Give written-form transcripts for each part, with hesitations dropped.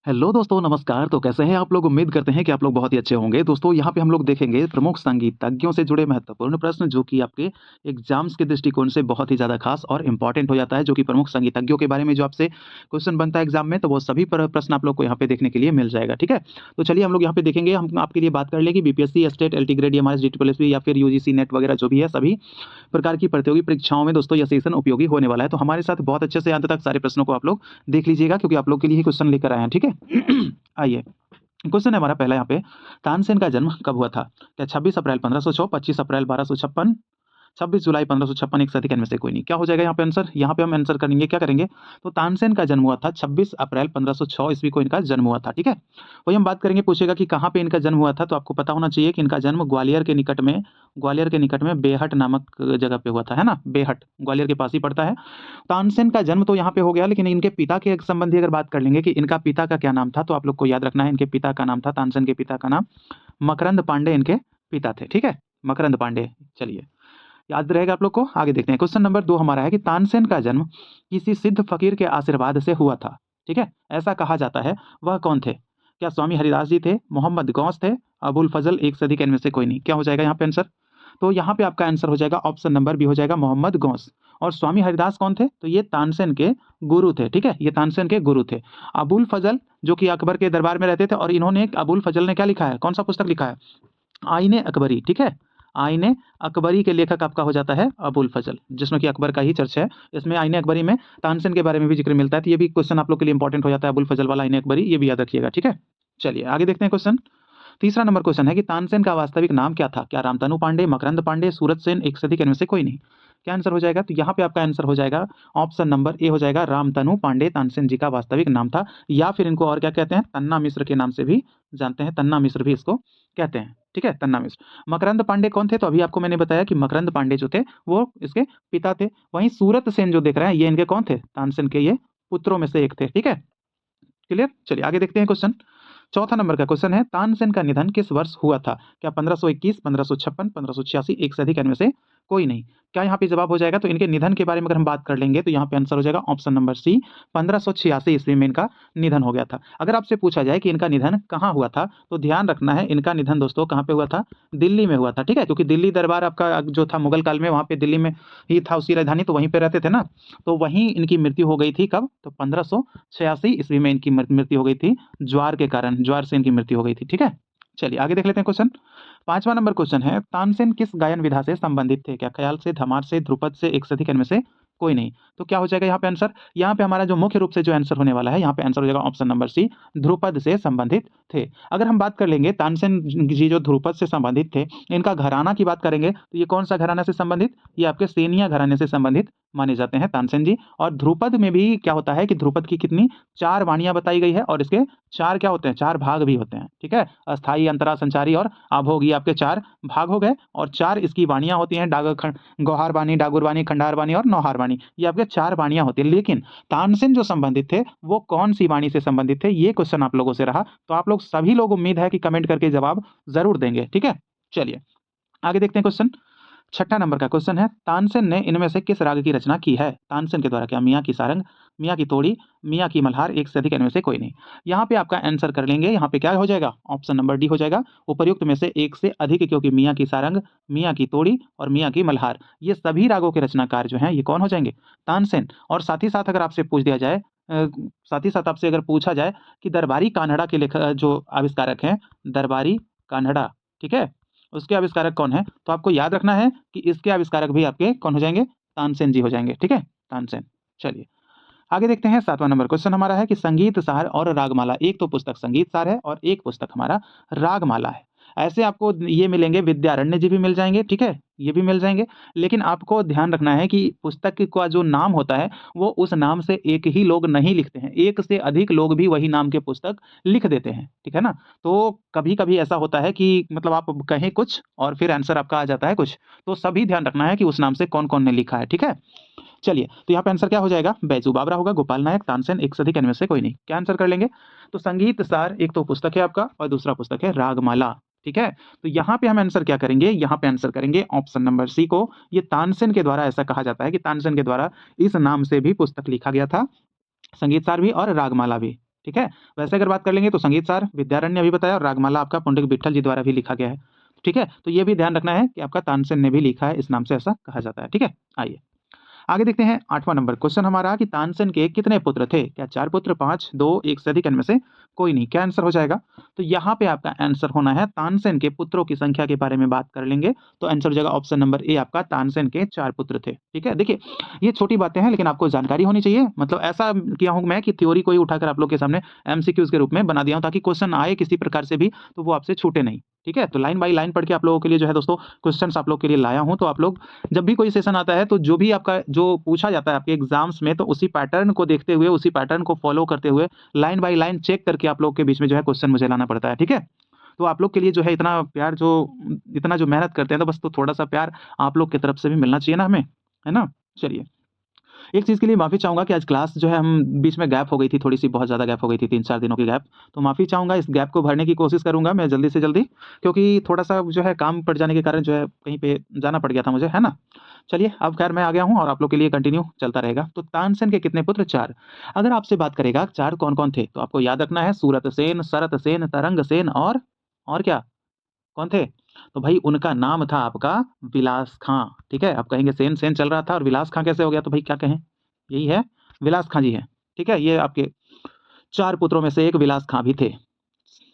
Hello दोस्तों, नमस्कार। तो कैसे हैं आप लोग? उम्मीद करते हैं कि आप लोग बहुत ही अच्छे होंगे। दोस्तों, यहाँ पे हम लोग देखेंगे प्रमुख संगीतज्ञों से जुड़े महत्वपूर्ण प्रश्न, जो कि आपके एग्ज़ाम्स के दृष्टिकोण से बहुत ही ज़्यादा ख़ास और इम्पोर्टेंट हो जाता है, जो कि प्रमुख संगीतज्ञों के बारे में जो आपसे क्वेश्चन बनता है एग्ज़ाम में, तो वो सभी प्रश्न आप लोग को यहाँ पे देखने के लिए मिल जाएगा, ठीक है? तो चलिए हम लोग यहाँ पे देखेंगे, हम आपके लिए बात कर लें कि BPSC, state, LT grade, MRS, DTPSC या फिर यूजीसी नेट वगैरह जो भी है, सभी प्रकार की प्रतियोगी परीक्षाओं में दोस्तों यह सेशन उपयोगी होने वाला है। तो हमारे साथ बहुत अच्छे से अंत तक सारे प्रश्नों को आप लोग देख लीजिएगा, क्योंकि आप लोग के लिए ही क्वेश्चन लेकर आए हैं, ठीक है? आइए, क्वेश्चन है हमारा पहला यहाँ पे, तानसेन का जन्म कब हुआ था? क्या 26 अप्रैल 1506, 25 अप्रैल 1256, 26 जुलाई 1556, एक से अधिक इनमें से कोई नहीं? क्या हो जाएगा यहाँ पे आंसर? यहाँ पे हम आंसर करेंगे, क्या करेंगे? तो तानसेन का जन्म हुआ था 26 अप्रैल 1506 ईस्वी को इनका जन्म हुआ था, ठीक है? वही हम बात करेंगे, पूछेगा कि कहाँ पे इनका जन्म हुआ था, तो आपको पता होना चाहिए कि इनका जन्म ग्वालियर के निकट में बेहट नामक जगह पे हुआ था, है ना? बेहट, ग्वालियर के पास ही पड़ता है। तानसेन का जन्म तो यहाँ पे हो गया, लेकिन इनके पिता के संबंधी अगर बात कर लेंगे कि इनका पिता का क्या नाम था, तो आप लोग को याद रखना है, इनके पिता का नाम था, तानसेन के पिता का नाम मकरंद पांडे इनके पिता थे, ठीक है? मकरंद पांडे। चलिए, याद रहेगा आप लोग को। आगे देखते हैं, क्वेश्चन नंबर 2 हमारा है कि तानसेन का जन्म किसी सिद्ध फकीर के आशीर्वाद से हुआ था, ठीक है? ऐसा कहा जाता है। वह कौन थे? क्या स्वामी हरिदास जी थे, मोहम्मद गौस थे, अबुल फजल, एक से अधिक इनमें से कोई नहीं? क्या हो जाएगा यहाँ पे आंसर? तो यहाँ पे आपका आंसर हो जाएगा, ऑप्शन नंबर बी हो जाएगा, मोहम्मद गौस। और स्वामी हरिदास कौन थे? तो ये तानसेन के गुरु थे, ठीक है? ये तानसेन के गुरु थे। अबुल फजल जो कि अकबर के दरबार में रहते थे, और इन्होंने, अबुल फजल ने क्या लिखा है, कौन सा पुस्तक लिखा है? आईने अकबरी, ठीक है? आईने अकबरी के लेखक आपका हो जाता है अबुल फजल, जिसमें कि अकबर का ही चर्चा है। इसमें आईने अकबरी में तानसेन के बारे में भी जिक्र मिलता है, तो ये भी क्वेश्चन आप लोग के लिए इंपॉर्टेंट हो जाता है, अबुल फजल वाला आईने अकबरी, ये भी याद रखिएगा, ठीक है? चलिए आगे देखते हैं क्वेश्चन। तीसरा नंबर क्वेश्चन है कि तानसेन का वास्तविक नाम क्या था? क्या रामतनु पांडे, मकरंद पांडे, सूरत सेन, एक से अधिक इनमें से कोई नहीं? क्या आंसर हो जाएगा? तो यहाँ पे आपका आंसर हो जाएगा, ऑप्शन नंबर ए हो जाएगा, रामतनु पांडे तानसेन जी का वास्तविक नाम था। या फिर इनको और क्या कहते हैं? तन्ना मिश्र के नाम से भी जानते हैं, तन्ना मिश्र भी इसको कहते हैं, ठीक है? तन्ना मिश्र। मकरंद पांडे कौन थे? तो अभी आपको मैंने बताया कि मकरंद पांडे जो थे वो इसके पिता थे। वहीं सूरत सेन जो देख रहे हैं, ये इनके कौन थे? तानसेन के ये पुत्रों में से एक थे, ठीक है? क्लियर? चलिए आगे देखते हैं क्वेश्चन। चौथा नंबर का क्वेश्चन है, तानसेन का निधन किस वर्ष हुआ था? क्या 1521, 1556, 1586, एक से अधिक इनमें से कोई नहीं? क्या यहाँ पे जवाब हो जाएगा? तो इनके निधन के बारे में अगर हम बात कर लेंगे, तो यहाँ पे आंसर हो जाएगा ऑप्शन नंबर सी, 1586 ईस्वी में इनका निधन हो गया था। अगर आपसे पूछा जाए कि इनका निधन कहाँ हुआ था, तो ध्यान रखना है, इनका निधन दोस्तों कहाँ पे हुआ था? दिल्ली में हुआ था, ठीक है? क्योंकि दिल्ली दरबार आपका जो था मुगल काल में, वहाँ पे दिल्ली में ही था, उसकी राजधानी, तो वहीं पे रहते थे ना। तो वहीं इनकी मृत्यु हो गई थी, कब? तो 1586 ईस्वी में इनकी मृत्यु हो गई थी, ज्वार के कारण, ज्वार से इनकी मृत्यु हो गई थी, ठीक है? चलिए आगे देख लेते हैं क्वेश्चन। पांचवा नंबर क्वेश्चन है, तानसेन किस गायन विधा से संबंधित थे? क्या ख्याल से, धमार से, ध्रुपद से, एक से अधिक इनमें से कोई नहीं? तो क्या हो जाएगा यहाँ पे आंसर? यहाँ पे हमारा जो मुख्य रूप से जो आंसर होने वाला है, यहाँ पे आंसर हो जाएगा ऑप्शन नंबर सी, ध्रुपद से संबंधित थे। अगर हम बात कर लेंगे तानसेन जी जो ध्रुपद से संबंधित थे, इनका घराना की बात करेंगे, तो ये कौन सा घराना से संबंधित? ये आपके सेनिया घराने से संबंधित माने जाते हैं तानसेन जी। और ध्रुपद में भी क्या होता है कि ध्रुपद की कितनी, 4 वाणियां बताई गई है, और इसके 4 क्या होते हैं? 4 भाग भी होते हैं, ठीक है? अस्थाई, अंतरा, संचारी और आभोग, ये आपके 4 भाग हो गए, और 4 इसकी वाणियां होती हैं, गौहार वाणी, डागुर वाणी, खंडार वाणी और नौहार वाणी, ये आपके 4 वाणियां होती है। लेकिन तानसेन जो संबंधित थे, वो कौन सी वाणी से संबंधित थे? ये क्वेश्चन आप लोगों से रहा, तो आप लोग सभी लोग उम्मीद है कि कमेंट करके जवाब जरूर देंगे, ठीक है? चलिए आगे देखते हैं क्वेश्चन। छठा नंबर का क्वेश्चन है, तानसेन ने इनमें से किस राग की रचना की है? तानसेन के द्वारा, क्या मियाँ की सारंग, मियाँ की तोड़ी, मियाँ की मल्हार, एक से अधिक इनमें से कोई नहीं? यहाँ पे आपका आंसर कर लेंगे, यहाँ पे क्या हो जाएगा? ऑप्शन नंबर डी हो जाएगा, उपर्युक्त में से एक से अधिक, क्योंकि मियाँ की सारंग, मियाँ की तोड़ी और मियाँ की मल्हार, ये सभी रागों के रचनाकार जो हैं, ये कौन हो जाएंगे? तानसेन। और साथ ही साथ अगर आपसे पूछ दिया जाए, साथ ही साथ आपसे अगर पूछा जाए कि दरबारी कान्हड़ा के लेखक जो आविष्कारक हैं, दरबारी कान्हड़ा, ठीक है, उसके आविष्कारक कौन है? तो आपको याद रखना है कि इसके आविष्कारक भी आपके कौन हो जाएंगे? तानसेन जी हो जाएंगे, ठीक है? तानसेन। चलिए आगे देखते हैं, 7वां नंबर क्वेश्चन हमारा है कि संगीत सार और रागमाला, एक तो पुस्तक संगीत सार है और एक पुस्तक हमारा रागमाला है। ऐसे आपको ये मिलेंगे, विद्यारण्य जी भी मिल जाएंगे, ठीक है, ये भी मिल जाएंगे। लेकिन आपको ध्यान रखना है कि पुस्तक का जो नाम होता है, वो उस नाम से एक ही लोग नहीं लिखते हैं, एक से अधिक लोग भी वही नाम के पुस्तक लिख देते हैं, ठीक है ना? तो कभी कभी ऐसा होता है कि मतलब आप कहें कुछ और फिर आंसर आपका आ जाता है कुछ, तो सभी ध्यान रखना है कि उस नाम से कौन कौन ने लिखा है, ठीक है? चलिए, तो यहाँ पे आंसर क्या हो जाएगा? बैजू बावरा होगा, गोपाल नायक, तानसेन, एक से अधिक इनमें से कोई नहीं। क्या आंसर कर लेंगे? तो संगीत सार एक तो पुस्तक है आपका, और दूसरा पुस्तक है रागमाला, ठीक है? तो यहाँ पे हम आंसर क्या करेंगे? यहाँ पे आंसर करेंगे ऑप्शन नंबर सी को। ये तानसेन के द्वारा, ऐसा कहा जाता है कि तानसेन के द्वारा इस नाम से भी पुस्तक लिखा गया था, संगीत सार भी और रागमाला भी, ठीक है। वैसे अगर बात कर लेंगे तो संगीत सार विद्यारण्य अभी बताया और रागमाला आपका पुंडरीक विट्ठल जी द्वारा भी लिखा गया है। ठीक है, तो ये भी ध्यान रखना है कि आपका तानसेन ने भी लिखा है, इस नाम से ऐसा कहा जाता है। ठीक है, आइए आगे देखते हैं 8वां नंबर क्वेश्चन हमारा कि तानसेन के कितने पुत्र थे? क्या 4 पुत्र, 5, 2, 1 से अधिक, इनमें से कोई नहीं? क्या आंसर हो जाएगा? तो यहाँ पे आपका आंसर होना है तानसेन के पुत्रों की संख्या के बारे में बात कर लेंगे तो आंसर हो जाएगा ऑप्शन नंबर ए आपका तानसेन के 4 पुत्र थे। ठीक है, देखिए ये छोटी बातें हैं लेकिन आपको जानकारी होनी चाहिए। मतलब ऐसा किया हूँ मैं कि थ्योरी को ही उठाकर आप लोग के सामने एमसीक्यूज के रूप में बना दिया हूँ ताकि क्वेश्चन आए किसी प्रकार से भी तो वो आपसे छूटे नहीं। ठीक है, तो लाइन बाय लाइन पढ़ के आप लोगों के लिए जो है दोस्तों क्वेश्चंस आप लोग के लिए लाया हूँ, तो आप लोग जब भी कोई सेशन आता है तो जो भी आपका जो पूछा जाता है आपके एग्जाम्स में तो उसी पैटर्न को देखते हुए, उसी पैटर्न को फॉलो करते हुए लाइन बाय लाइन चेक करके आप लोग के बीच में जो है क्वेश्चन मुझे लाना पड़ता है। ठीक है, तो आप लोग के लिए जो है इतना प्यार जो इतना जो मेहनत करते हैं तो बस तो थोड़ा सा प्यार आप लोग की तरफ से भी मिलना चाहिए ना हमें, है ना? चलिए, एक चीज़ के लिए माफ़ी चाहूँगा कि आज क्लास जो है हम बीच में गैप हो गई थी, थोड़ी-सी बहुत ज़्यादा गैप हो गई थी, 3-4 दिनों की गैप। तो माफ़ी चाहूँगा, इस गैप को भरने की कोशिश करूँगा मैं जल्दी से जल्दी, क्योंकि थोड़ा-सा जो है काम पड़ जाने के कारण जो है कहीं पे जाना पड़ गया था मुझे, है ना? चलिए, अब खैर मैं आ गया हूँ और आप लोग के लिए कंटिन्यू चलता रहेगा। तो तानसेन के कितने पुत्र? 4। अगर आपसे बात करेगा 4 कौन-कौन थे? तो आपको याद रखना है सूरतसेन, सरतसेन, तरंगसेन और क्या? कौन थे? तो भाई उनका नाम था आपका विलास खां, ठीक है? आप कहेंगे सेन, सेन चल रहा था और विलास खां कैसे हो गया? तो भाई क्या कहें? यही है, विलास खां जी हैं, ठीक है? ये आपके 4 पुत्रों में से एक विलास खां भी थे।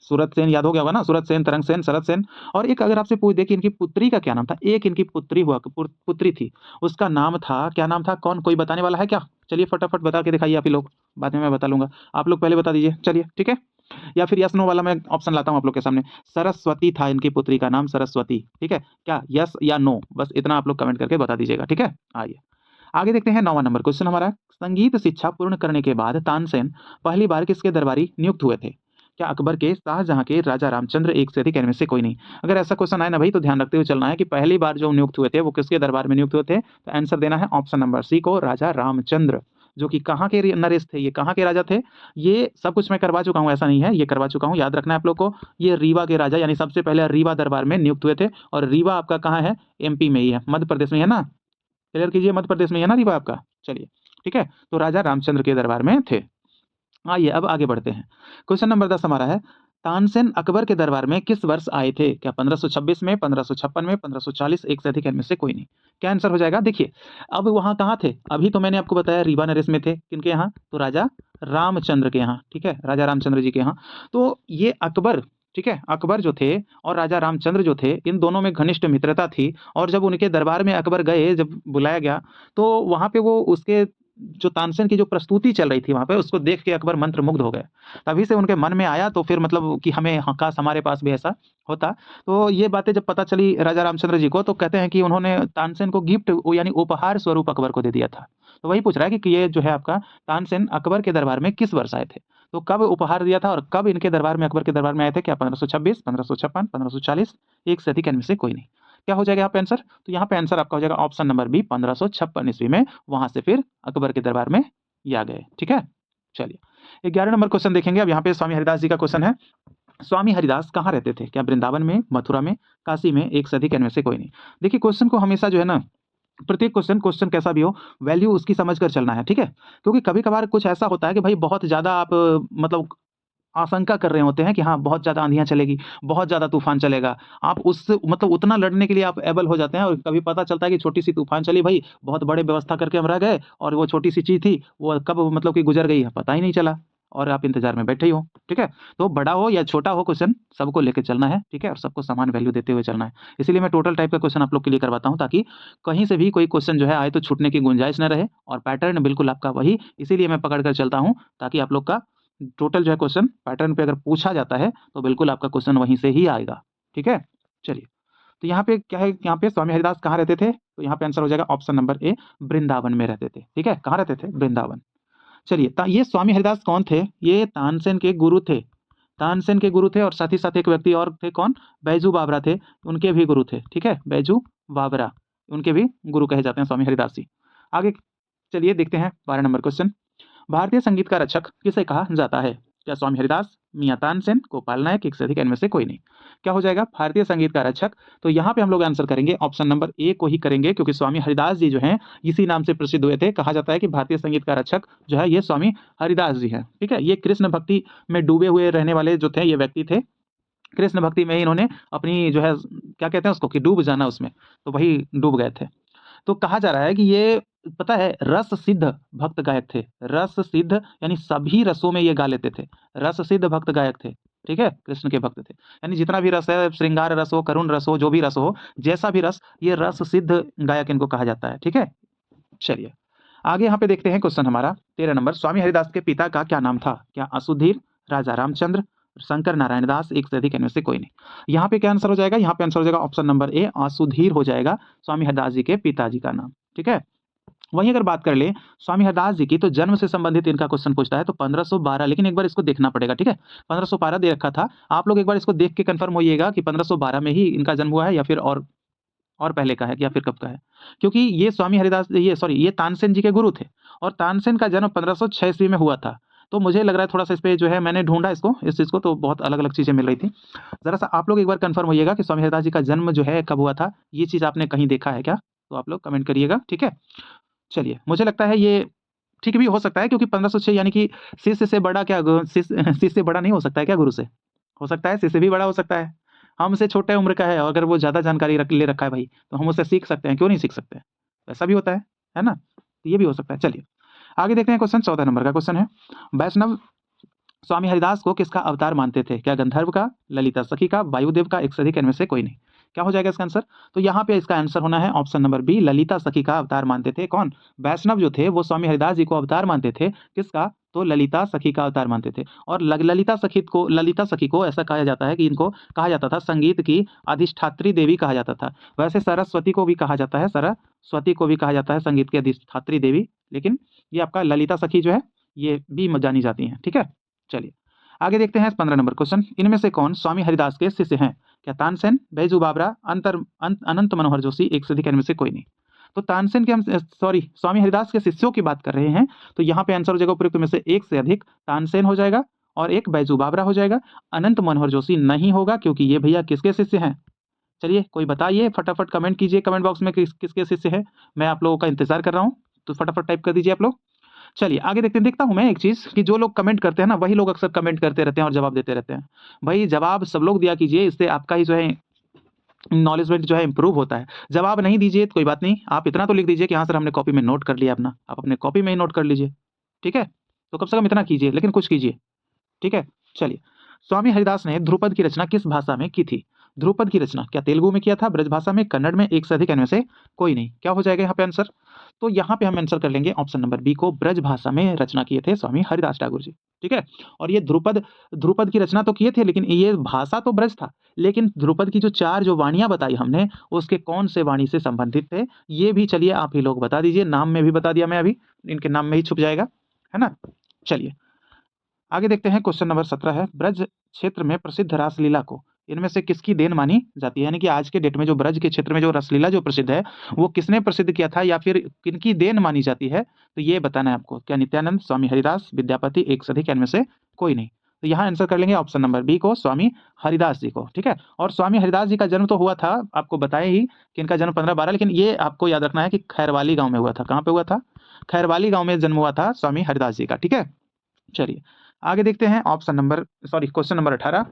सूरत सेन याद हो गया होगा ना? सूरत सेन, तरंग सेन, शरत सेन और एक अगर आपसे पूछ दे कि इनकी पुत्री का क्या नाम था? एक इनकी पुत्री हुआ पुत्री थी, उसका नाम था क्या नाम था? कौन कोई बताने वाला है क्या? चलिए फटाफट बता के दिखाइए आप ही लोग, बाद में मैं बता लूँगा। आप लोग पहले बता दीजिए, चलिए, ठीक है? या फिर यस नो वाला मैं ऑप्शन लाता हूँ आप लोग के सामने। सरस्वती था इनकी पुत्री का नाम सरस्वती, ठीक है? क्या यस या नो? बस इतना आप लोग कमेंट करके बता दीजिएगा, ठीक है? आइए, आगे देखते हैं 9वां नंबर क्वेश्चन हमारा। संगीत शिक्षा पूर्ण करने के बाद तानसेन पहली बार किसके दरबारी नियुक्त हुए थे? क्या अकबर के, शाहजहां के, राजा रामचंद्र, एक से अधिक, इनमें से कोई नहीं? अगर ऐसा क्वेश्चन आए ना भाई तो ध्यान रखते हुए चलना है कि पहली बार जो नियुक्त हुए थे वो किसके दरबार में नियुक्त हुए थे? तो आंसर देना है ऑप्शन नंबर सी को, राजा रामचंद्र, जो कि कहाँ के नरेश थे, ये कहाँ के राजा थे? ये सब कुछ मैं करवा चुका हूँ, ऐसा नहीं है, ये करवा चुका हूँ, याद रखना है आप लोग को। ये रीवा के राजा यानी सबसे पहले रीवा दरबार में नियुक्त हुए थे और रीवा आपका कहाँ है? एमपी में ही है, मध्य प्रदेश में है ना? क्लियर कीजिए, मध्य प्रदेश में है ना रीवा आपका? चलिए, ठीक है? तो राजा रामचंद्र के दरबार में थे। आइए अब आगे बढ़ते हैं। क्वेश्चन नंबर 10 हमारा है, तानसेन अकबर के दरबार में किस वर्ष आए थे? क्या 1526 में, 1556 में, 1540, एक से अधिक, इनमें से कोई नहीं? क्या आंसर हो जाएगा? देखिए, अब वहाँ कहाँ थे? अभी तो मैंने आपको बताया रीवा नरेश में थे, किनके यहाँ? तो राजा रामचंद्र के यहाँ, ठीक है? राजा रामचंद्र जी के यहाँ। तो ये अकबर, ठीक है? अकबर जो थे और राजा रामचंद्र जो थे, इन दोनों में घनिष्ठ मित्रता थी और जब उनके दरबार में अकबर गए, जब बुलाया गया, तो वहाँ पे वो उसके जो तानसेन की जो प्रस्तुति चल रही थी वहाँ पे, उसको देख के अकबर मंत्रमुग्ध हो गए। तभी से उनके मन में आया तो फिर मतलब कि हमें हाँ, काश हमारे पास भी ऐसा होता। तो ये बातें जब पता चली राजा रामचंद्र जी को तो कहते हैं कि उन्होंने तानसेन को गिफ्ट यानी उपहार स्वरूप अकबर को दे दिया था। तो वही पूछ रहा है कि ये जो है आपका तानसेन अकबर के दरबार में किस वर्ष आए थे? तो कब उपहार दिया था और कब इनके दरबार में अकबर के दरबार में आए थे? क्या 1526, 1556, 1540, एक से अधिक, इनमें से कोई नहीं? क्या हो जाएगा यहाँ पे आंसर? तो यहाँ पे आंसर आपका हो जाएगा ऑप्शन नंबर बी, 1556 ईस्वी में वहाँ से फिर अकबर के दरबार में ये आ गए, ठीक है? चलिए, 11 नंबर क्वेश्चन देखेंगे। अब यहाँ पे स्वामी हरिदास जी का क्वेश्चन है। स्वामी हरिदास कहाँ रहते थे? क्या वृंदावन में, मथुरा में, काशी में, एक से अधिक, इनमें से कोई नहीं? देखिए, क्वेश्चन को हमेशा जो है ना, प्रत्येक क्वेश्चन कैसा भी हो, वैल्यू उसकी समझ कर चलना है, ठीक है? क्योंकि कभी-कभार कुछ ऐसा होता है कि भाई बहुत ज़्यादा आप मतलब आशंका कर रहे होते हैं कि हाँ, बहुत ज़्यादा आँधियाँ चलेगी, बहुत ज़्यादा तूफ़ान चलेगा। आप उससे मतलब उतना लड़ने के लिए आप एबल हो जाते हैं और कभी पता चलता है कि छोटी-सी तूफ़ान चली भई, बहुत बड़े व्यवस्था करके हम रह गए और वो छोटी-सी चीज़ थी, वो कब मतलब कि गुज़र गई, पता ही नहीं चला और आप इंतज़ार में बैठे ही हो, ठीक है? तो बड़ा हो या छोटा हो क्वेश्चन, सबको लेके चलना है, ठीक है? और सबको समान वैल्यू देते हुए चलना है। इसीलिए मैं टोटल टाइप का क्वेश्चन आप लोग के लिए करवाता हूँ ताकि कहीं से भी कोई क्वेश्चन जो है आए तो छूटने की गुंजाइश ना रहे और पैटर्न बिल्कुल आपका वही, इसीलिए मैं पकड़ कर चलता हूँ ताकि आप लोग का टोटल जो है क्वेश्चन पैटर्न पे अगर पूछा जाता है तो बिल्कुल आपका क्वेश्चन वहीं से ही आएगा, ठीक है? चलिए, तो यहाँ पे क्या है, यहाँ पे स्वामी हरिदास कहाँ रहते थे? तो यहाँ पे आंसर हो जाएगा ऑप्शन नंबर ए, वृंदावन में रहते थे, ठीक है? कहाँ रहते थे? वृंदावन। चलिए, ये स्वामी हरिदास कौन थे? ये तानसेन के गुरु थे। तानसेन के गुरु थे और साथ ही साथ एक व्यक्ति और थे, कौन? बैजू बावरा थे, उनके भी गुरु थे, ठीक है? बैजू बावरा, उनके भी गुरु कहे जाते हैं स्वामी हरिदास जी। आगे चलिए देखते हैं 12 नंबर क्वेश्चन। भारतीय संगीत का रक्षक किसे कहा जाता है? क्या स्वामी हरिदास, मियां तानसेन, गोपाल नायक, एक से अधिक, इनमें से कोई नहीं। क्या हो जाएगा भारतीय संगीत का रक्षक? तो यहाँ पे हम लोग आंसर करेंगे ऑप्शन नंबर ए को ही करेंगे, क्योंकि स्वामी हरिदास जी जो हैं इसी नाम से प्रसिद्ध हुए थे। कहा जाता है कि भारतीय संगीत का रक्षक जो है ये स्वामी हरिदास जी है। ठीक है, ये कृष्ण भक्ति में डूबे हुए रहने वाले जो थे ये व्यक्ति थे। कृष्ण भक्ति में ही इन्होंने अपनी जो है क्या कहते हैं उसको कि डूब जाना उसमें, तो वही डूब गए थे। तो कहा जा रहा है कि ये पता है रस सिद्ध भक्त गायक थे। रस सिद्ध यानी सभी रसों में ये गा लेते थे। रस सिद्ध भक्त गायक थे। ठीक है, कृष्ण के भक्त थे। यानी जितना भी रस है, श्रृंगार रस हो, करुण रस हो, जो भी रस हो, जैसा भी रस, ये रस सिद्ध गायक इनको कहा जाता है। ठीक है, चलिए आगे यहाँ पे देखते हैं क्वेश्चन हमारा 13 नंबर। स्वामी हरिदास के पिता का क्या नाम था? क्या असुधीर, राजा रामचंद्र, शंकर नारायण दास, एक से अधिक, इनमें से कोई नहीं। यहाँ पे क्या आंसर हो जाएगा? यहाँ पे आंसर हो जाएगा ऑप्शन नंबर ए, असुधीर हो जाएगा स्वामी हरिदास जी के पिताजी का नाम। ठीक है, वहीं अगर बात कर ले स्वामी हरदास जी की, तो जन्म से संबंधित इनका क्वेश्चन पूछता है तो 1512, लेकिन एक बार इसको देखना पड़ेगा। ठीक है, 1512 दे रखा था, आप लोग एक बार इसको देख के कंफर्म होइएगा कि 1512 में ही इनका जन्म हुआ है या फिर और पहले का है या फिर कब का है, क्योंकि ये स्वामी हरिदास ये तानसेन जी के गुरु थे और तानसेन का जन्म 1506 ईस्वी में हुआ था। तो मुझे लग रहा है थोड़ा सा इस पे जो है मैंने ढूंढा इसको इस चीज़ को, तो बहुत अलग अलग चीज़ें मिल रही थी। ज़रा सा आप लोग एक बार कंफर्म होइएगा कि स्वामी हरिदास जी का जन्म जो है कब हुआ था, ये चीज़ आपने कहीं देखा है क्या? तो आप लोग कमेंट करिएगा। ठीक है, चलिए मुझे लगता है ये ठीक भी हो सकता है, क्योंकि 1506 यानी कि शिष्य से बड़ा क्या शिष्य से बड़ा नहीं हो सकता है क्या गुरु से? हो सकता है, शिष्य भी बड़ा हो सकता है। हमसे छोटे उम्र का है और अगर वो ज़्यादा जानकारी ले रखा है भाई, तो हम उससे सीख सकते हैं, क्यों नहीं सीख सकते? ऐसा भी होता है ना? तो ये भी हो सकता है। चलिए आगे देखते हैं क्वेश्चन 14 नंबर का क्वेश्चन है। वैष्णव स्वामी हरिदास को किसका अवतार मानते थे? क्या गंधर्व का, ललिता सखी का, वायुदेव का, एक से अधिक, इनमें से कोई नहीं। क्या हो जाएगा इसका आंसर? तो यहाँ पे इसका आंसर होना है ऑप्शन नंबर बी, ललिता सखी का अवतार मानते थे। कौन? वैष्णव जो थे वो स्वामी हरिदास जी को अवतार मानते थे। किसका? तो ललिता सखी का अवतार मानते थे। और ललिता सखी को ऐसा कहा जाता है कि इनको कहा जाता था संगीत की अधिष्ठात्री देवी कहा जाता था। वैसे सरस्वती को भी कहा जाता है, सरस्वती को भी कहा जाता है संगीत की अधिष्ठात्री देवी, लेकिन ये आपका ललिता सखी जो है ये भी जानी जाती हैं। ठीक है, चलिए आगे देखते हैं 15 नंबर क्वेश्चन। इनमें से कौन स्वामी हरिदास के शिष्य हैं? क्या तानसेन, बैजू बावरा, अनंत मनोहर जोशी, एक से अधिक, इनमें से कोई नहीं। तो तानसेन के हम स्वामी हरिदास के शिष्यों की बात कर रहे हैं, तो यहाँ पे आंसर हो जाएगा उपयुक्त में से एक से अधिक, तानसेन हो जाएगा और एक बैजू बावरा हो जाएगा। अनंत मनोहर जोशी नहीं होगा, क्योंकि ये भैया किसके शिष्य हैं? चलिए कोई बताइए, फटाफट कमेंट कीजिए कमेंट बॉक्स में किसके शिष्य है। मैं आप लोगों का इंतजार कर रहा हूँ, तो फटाफट टाइप कर दीजिए आप लोग। चलिए आगे देखते हैं। देखता हूं मैं एक चीज कि जो लोग कमेंट करते हैं ना, वही लोग अक्सर कमेंट करते रहते हैं और जवाब देते रहते हैं। भाई जवाब सब लोग दिया कीजिए, इससे आपका ही जो है नॉलेजमेंट जो है इंप्रूव होता है। जवाब नहीं दीजिए तो कोई बात नहीं, आप इतना तो लिख दीजिए कि हाँ सर हमने कॉपी में नोट कर लिया अपना, आप अपने कॉपी में ही नोट कर लीजिए। ठीक है, तो कम से कम इतना कीजिए, लेकिन कुछ कीजिए। ठीक है, चलिए स्वामी हरिदास ने ध्रुपद की रचना किस भाषा में की थी? ध्रुपद की रचना क्या तेलुगु में किया था, ब्रज भाषा में, कन्नड़ में, एक से अधिक, इनमें से कोई नहीं। क्या हो जाएगा यहाँ पे आंसर? तो यहाँ पे हम आंसर कर लेंगे ऑप्शन नंबर बी को, ब्रज भाषा में रचना किए थे स्वामी हरिदास ठाकुर जी। ठीक है, और ये ध्रुपद की रचना तो किए थे, लेकिन ये भाषा तो ब्रज था, लेकिन ध्रुपद की जो वाणियां बताई हमने, उसके कौन से वाणी से संबंधित थे, ये भी चलिए आप ही लोग बता दीजिए। नाम में भी बता दिया मैं, अभी इनके नाम में ही छुप जाएगा, है ना। चलिए आगे देखते हैं क्वेश्चन नंबर 17 है। ब्रज क्षेत्र में प्रसिद्ध रासलीला को इनमें से किसकी देन मानी जाती है? यानी कि आज के डेट में जो ब्रज के क्षेत्र में जो रासलीला जो प्रसिद्ध है, वो किसने प्रसिद्ध किया था या फिर किनकी देन मानी जाती है? तो ये बताना है आपको। क्या नित्यानंद, स्वामी हरिदास, विद्यापति, एक से अधिक, इनमें से कोई नहीं। तो यहाँ आंसर कर लेंगे ऑप्शन नंबर बी को, स्वामी हरिदास जी को। ठीक है, और स्वामी हरिदास जी का जन्म तो हुआ था, आपको बताया ही कि इनका जन्म 1512, लेकिन ये आपको याद रखना है कि खैरवाली गाँव में हुआ था। कहाँ पे हुआ था? खैरवाली गाँव में जन्म हुआ था स्वामी हरिदास जी का। ठीक है, चलिए आगे देखते हैं क्वेश्चन नंबर 18।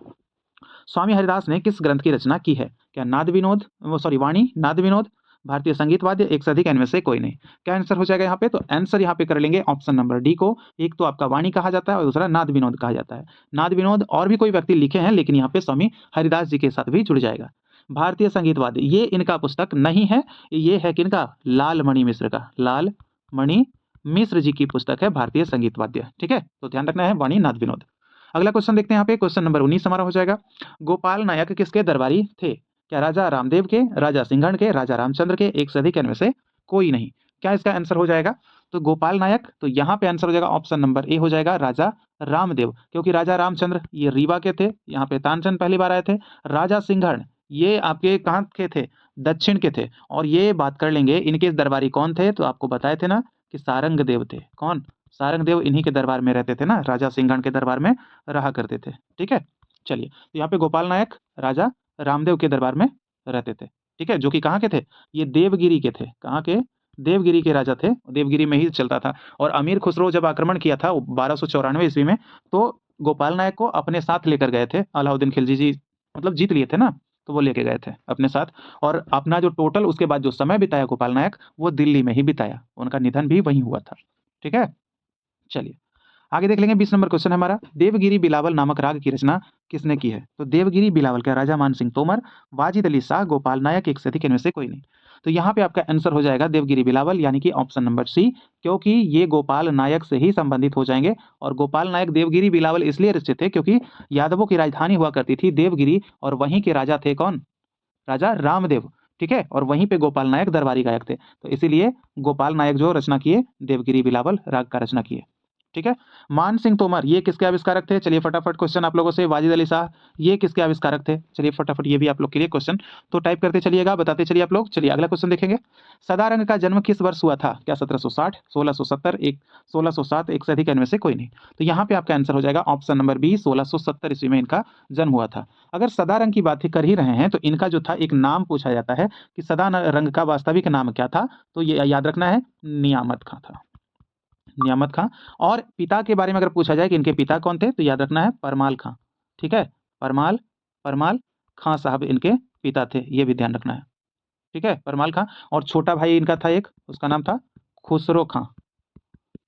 स्वामी हरिदास ने किस ग्रंथ की रचना की है? क्या नाद विनोद, वाणी, नाद विनोद, भारतीय संगीत वाद्य, एक से अधिक, इनमें से कोई नहीं। क्या आंसर हो जाएगा यहाँ पे? तो आंसर यहाँ पे कर लेंगे ऑप्शन नंबर डी को। एक तो आपका वाणी कहा जाता है और दूसरा नाद विनोद कहा जाता है। नाद विनोद और भी कोई व्यक्ति लिखे हैं, लेकिन यहाँ पे स्वामी हरिदास जी के साथ भी जुड़ जाएगा। भारतीय संगीत वाद्य ये इनका पुस्तक नहीं है, ये है किनका? लाल मणि मिश्र का। लाल मणि मिश्र जी की पुस्तक है भारतीय संगीत वाद्य। ठीक है, तो ध्यान रखना है वाणी, नाद विनोद। अगला क्वेश्चन देखते हैं यहाँ पे, क्वेश्चन नंबर 19 हमारा हो जाएगा। गोपाल नायक किसके दरबारी थे? क्या राजा रामदेव के, राजा सिंघन के, राजा रामचंद्र के, एक से अधिक, इनमें से कोई नहीं। क्या इसका आंसर हो जाएगा? तो गोपाल नायक, तो यहाँ पे आंसर हो जाएगा ऑप्शन नंबर ए हो जाएगा, राजा रामदेव, क्योंकि राजा रामचंद्र ये रीवा के थे, यहाँ पे तानसेन पहली बार आए थे। राजा सिंघन ये आपके कहाँ के थे? दक्षिण के थे। और ये बात कर लेंगे इनके दरबारी कौन थे, तो आपको बताए थे ना कि सारंग देव थे। कौन? सारंगदेव इन्हीं के दरबार में रहते थे ना, राजा सिंघन के दरबार में रहा करते थे। ठीक है, चलिए तो यहाँ पे गोपाल नायक राजा रामदेव के दरबार में रहते थे। ठीक है, जो कि कहाँ के थे, ये देवगिरी के थे। कहाँ के, देवगिरी के राजा थे, देवगिरी में ही चलता था। और अमीर खुसरो जब आक्रमण किया था 1294 ईस्वी में, तो गोपाल नायक को अपने साथ लेकर गए थे अलाउद्दीन खिलजी जी, मतलब जीत लिए थे ना, तो वो लेके गए थे अपने साथ। और अपना जो टोटल उसके बाद जो समय बिताया गोपाल नायक, वो दिल्ली में ही बिताया, उनका निधन भी वहीं हुआ था। ठीक है, चलिए आगे देख लेंगे। 20 नंबर क्वेश्चन है हमारा, देवगिरी बिलावल नामक राग की रचना किसने की है? तो देवगिरी बिलावल का राजा मान सिंह तोमर, वाजिद अली शाह, गोपाल नायक, एक से अधिक, इनमें से कोई नहीं। तो यहाँ पे आपका आंसर हो जाएगा देवगिरी बिलावल, यानी कि ऑप्शन नंबर सी, क्योंकि ये गोपाल नायक से ही संबंधित हो जाएंगे। और गोपाल नायक देवगिरी बिलावल इसलिए रचित थे क्योंकि यादवों की राजधानी हुआ करती थी देवगिरी, और वहीं के राजा थे कौन, राजा रामदेव। ठीक है, और वहीं पे गोपाल नायक दरबारी गायक थे, तो इसीलिए गोपाल नायक जो रचना किए देवगिरी बिलावल राग का रचना किए। ठीक है, मान सिंह तोमर ये किसके आविष्कारक थे? चलिए फटाफट क्वेश्चन आप लोगों से। वाजिद अली शाह ये किसके आविष्कारक थे? चलिए फटाफट ये भी आप लोग के लिए क्वेश्चन तो टाइप करते चलिएगा, बताते चलिए आप लोग। चलिए अगला क्वेश्चन देखेंगे, सदारंग का जन्म किस वर्ष हुआ था? क्या 1760, 1670, 1607, एक से अधिक, इनमें से कोई नहीं। तो यहाँ पे आपका आंसर हो जाएगा ऑप्शन नंबर बी, 1670 ईस्वी में इनका जन्म हुआ था। अगर सदारंग की बात ही कर ही रहे हैं तो इनका जो था एक नाम पूछा जाता है कि सदारंग का वास्तविक नाम क्या था, तो ये याद रखना है, नियामत खां था, नियामत खां। और पिता के बारे में अगर पूछा जाए कि इनके पिता कौन थे, तो याद रखना है परमाल खां। ठीक है, परमाल परमाल खां साहब इनके पिता थे, ये भी ध्यान रखना है। ठीक है, परमाल खां। और छोटा भाई इनका था एक, उसका नाम था खुसरो खां।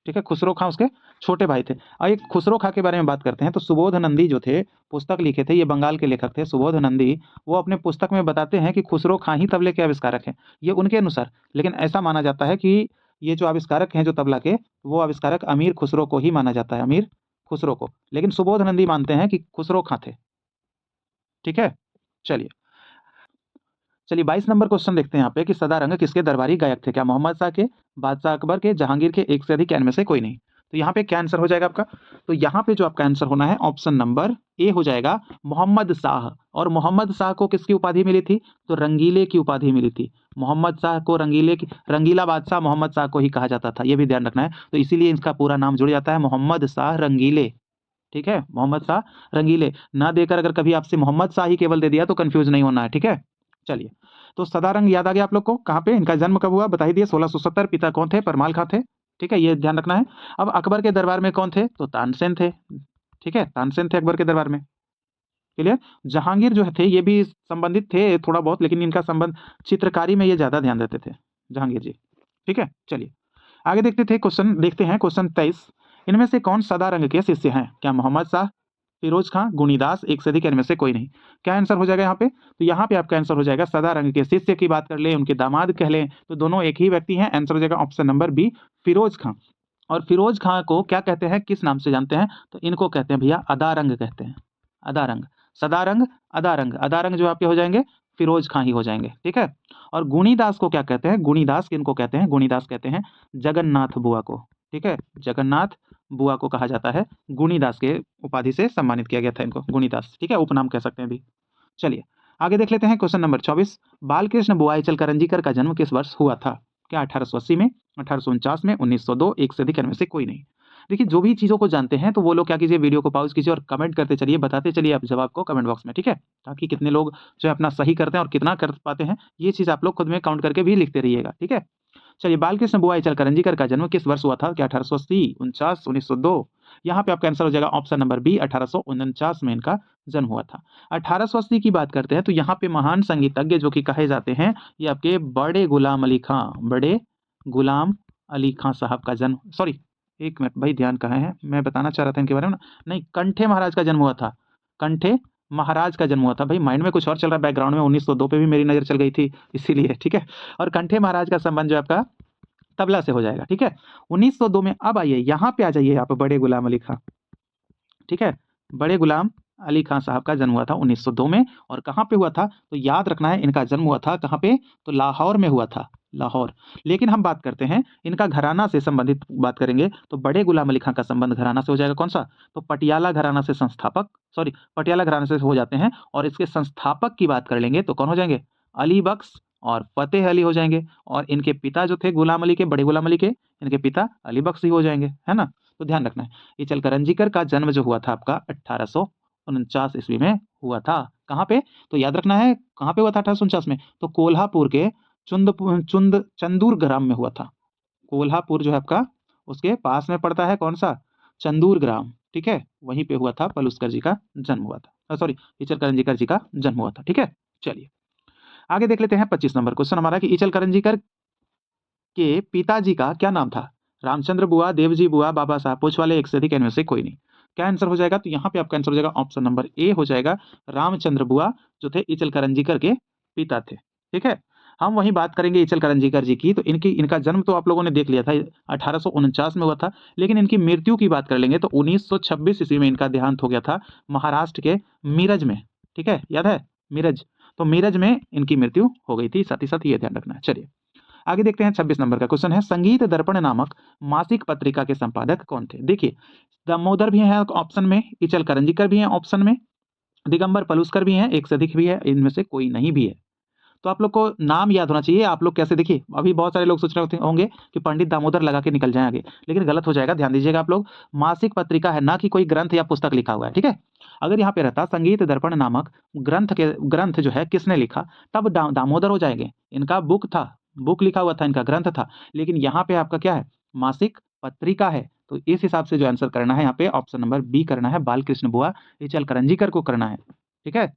ठीक है, खुसरो खां उसके छोटे भाई थे। और एक खुसरो खां के बारे में बात करते हैं तो सुबोध नंदी जो थे, पुस्तक लिखे थे, ये बंगाल के लेखक थे सुबोध नंदी। वो अपने पुस्तक में बताते हैं कि खुसरो खां ही तबले के आविष्कारक हैं, ये उनके अनुसार। लेकिन ऐसा माना जाता है कि ये जो आविष्कारक हैं जो तबला के, वो आविष्कारक अमीर खुसरो को ही माना जाता है, अमीर खुसरो को। लेकिन सुबोध नंदी मानते हैं कि खुसरो खां थे। ठीक है, चलिए चलिए 22 नंबर क्वेश्चन देखते हैं यहाँ पे कि सदारंग किसके दरबारी गायक थे? क्या मोहम्मद शाह के, बादशाह अकबर के, जहांगीर के, एक से अधिक, इनमें से कोई नहीं। तो यहाँ पे क्या आंसर हो जाएगा आपका? तो यहाँ पे जो आपका आंसर होना है ऑप्शन नंबर ए हो जाएगा, मोहम्मद शाह। और मोहम्मद शाह को किसकी उपाधि मिली थी? तो रंगीले की उपाधि मिली थी। मोहम्मद शाह को रंगीला बादशाह मोहम्मद शाह को ही कहा जाता था, ये भी ध्यान रखना है। तो इसीलिए इसका पूरा नाम जुड़ जाता है मोहम्मद शाह रंगीले। ठीक है, मोहम्मद शाह रंगीले ना देकर अगर कभी आपसे मोहम्मद शाह ही केवल दे दिया तो कंफ्यूज नहीं होना है। ठीक है, चलिए तो सदारंग याद आ गया आप लोग को, कहाँ पे इनका जन्म कब हुआ बता ही दिए, 1670। पिता कौन थे? परमाल खां थे। ठीक है, ये ध्यान रखना है। अब अकबर के दरबार में कौन थे? तो तानसेन थे। ठीक है, तानसेन थे अकबर के दरबार में। क्लियर। जहांगीर जो थे ये भी संबंधित थे थोड़ा बहुत, लेकिन इनका संबंध चित्रकारी में ये ज्यादा ध्यान देते थे जहांगीर जी। ठीक है, चलिए आगे देखते थे क्वेश्चन, देखते हैं क्वेश्चन 23, इनमें से कौन सदारंग के शिष्य हैं? क्या मोहम्मद शाह, फिरोज खां, गुणीदास, एक से अधिक, इनमें से कोई नहीं। क्या आंसर हो जाएगा यहाँ पे? तो यहाँ पे आपका आंसर हो जाएगा, सदारंग के शिष्य की बात कर ले, उनके दामाद कह लें, तो दोनों एक ही व्यक्ति हैं। आंसर हो जाएगा ऑप्शन नंबर बी, फिरोज खां। और फिरोज खां को क्या कहते हैं, किस नाम से जानते हैं? तो इनको कहते हैं भैया अदारंग कहते हैं, अदारंग। सदारंग अदारंग, अदारंग जो आपके हो जाएंगे फिरोज खां ही हो जाएंगे। ठीक है, और गुणीदास को क्या कहते हैं? गुणीदास किनको कहते हैं? गुणीदास कहते हैं जगन्नाथ बुआ को। ठीक है, जगन्नाथ बुआ को कहा जाता है, गुणीदास के उपाधि से सम्मानित किया गया था इनको, गुणीदास। ठीक है, उपनाम कह सकते हैं भी। चलिए आगे देख लेते हैं क्वेश्चन नंबर 24, बालकृष्ण बुआईचल करंजीकर का जन्म किस वर्ष हुआ था? क्या 1880 में, 1849 में, 1902, एक से अधिक, इनमें से कोई नहीं। देखिए जो भी चीज़ों को जानते हैं तो वो लोग क्या कीजिए, वीडियो को पॉज कीजिए और कमेंट करते चलिए, बताते चलिए आप जवाब को कमेंट बॉक्स में। ठीक है, ताकि कितने लोग जो है अपना सही करते हैं और कितना कर पाते हैं, ये चीज़ आप लोग खुद में काउंट करके भी लिखते रहिएगा। ठीक है, चलिए बालकृष्ण बुआईचल करंजीकर का जन्म किस वर्ष हुआ था? क्या 1880, 49, 1902? यहाँ पे आपका आंसर हो जाएगा ऑप्शन नंबर बी, 1849 में इनका जन्म हुआ था। 1880 की बात करते हैं तो यहाँ पे महान संगीतज्ञ जो कि कहे जाते हैं, ये आपके बड़े गुलाम अली खां, बड़े गुलाम अली खां साहब का जन्म, सॉरी एक मिनट भाई, ध्यान कहाँ है, मैं बताना चाह रहा था इनके बारे में ना, नहीं, कंठे महाराज का जन्म हुआ था, कंठे महाराज का जन्म हुआ था। भाई माइंड में कुछ और चल रहा है, बैकग्राउंड में 1902 पे भी मेरी नज़र चल गई थी इसीलिए। ठीक है, और कंठे महाराज का संबंध जो आपका तबला से हो जाएगा। ठीक है, 1902 में। अब आइए यहाँ पे आ जाइए आप, बड़े गुलाम अली खां। ठीक है, बड़े गुलाम अली खां साहब का जन्म हुआ था 1902 में, और कहाँ पे हुआ था? तो याद रखना है, इनका जन्म हुआ था कहाँ पे? तो लाहौर में हुआ था, लाहौर। लेकिन हम बात करते हैं इनका घराना से संबंधित बात करेंगे तो बड़े गुलाम अली खां का संबंध घराना से हो जाएगा, कौन सा? तो पटियाला घराना से संस्थापक, सॉरी पटियाला घराना से हो जाते हैं। और इसके संस्थापक की बात कर लेंगे तो कौन हो जाएंगे? अली बख्श और फतेह अली हो जाएंगे, और इनके पिता जो थे गुलाम अली के, बड़े गुलाम अली के, इनके पिता अली बख्श ही हो जाएंगे, है ना। तो ध्यान रखना है, इचल करंजीकर का जन्म जो हुआ था आपका 1849 ईस्वी में हुआ था। कहाँ पे? तो याद रखना है कहाँ पे हुआ था 1849 में, तो कोल्हापुर के चंदूर ग्राम में हुआ था। कोल्हापुर जो है आपका उसके पास में पड़ता है कौन सा? चंदूर ग्राम, ठीक है, वहीं पे हुआ था पलुस्कर जी का जन्म हुआ था, सॉरी, इचल करंजीकर जी का जन्म हुआ था, ठीक है। चलिए आगे देख लेते हैं 25 नंबर क्वेश्चन हमारा कि इचल करंजीकर के पिताजी का क्या नाम था? रामचंद्र बुआ, देवजी बुआ, बाबा साहब, पूछ वाले एक से अधिक, इनमें से कोई नहीं। क्या आंसर हो जाएगा? तो यहाँ पे आपका आंसर हो जाएगा ऑप्शन नंबर ए हो जाएगा, रामचंद्र बुआ जो थे इचल करंजीकर के पिता थे, ठीक है। हम वही बात करेंगे इचल करंजीकर जी की, तो इनका जन्म तो आप लोगों ने देख लिया था 1849 में हुआ था, लेकिन इनकी मृत्यु की बात कर लेंगे तो 1926 ईस्वी में इनका देहांत हो गया था महाराष्ट्र के मीरज में, ठीक है, याद है मीरज। तो मीरज में इनकी मृत्यु हो गई थी, साथ ही साथ ये ध्यान रखना है। चलिए आगे देखते हैं 26 नंबर का क्वेश्चन है, संगीत दर्पण नामक मासिक पत्रिका के संपादक कौन थे? देखिए दामोदर भी है ऑप्शन में, इचल करंजीकर भी है ऑप्शन में, दिगंबर पलुस्कर भी हैं, एक से अधिक भी है, इनमें से कोई नहीं भी है। तो आप लोग को नाम याद होना चाहिए। आप लोग कैसे, देखिए अभी बहुत सारे लोग सोच रहे होंगे कि पंडित दामोदर लगा के निकल जाएं आगे, लेकिन गलत हो जाएगा, ध्यान दीजिएगा आप लोग। मासिक पत्रिका है, ना कि कोई ग्रंथ या पुस्तक लिखा हुआ है, ठीक है। अगर यहाँ पे रहता संगीत दर्पण नामक ग्रंथ जो है किसने लिखा, तब दामोदर हो जाएंगे। इनका बुक था, बुक लिखा हुआ था, इनका ग्रंथ था, लेकिन यहाँ पे आपका क्या है, मासिक पत्रिका है। तो इस हिसाब से जो आंसर करना है यहाँ पे ऑप्शन नंबर बी करना है, बालकृष्ण बुआ इचल करंजीकर को करना है, ठीक है,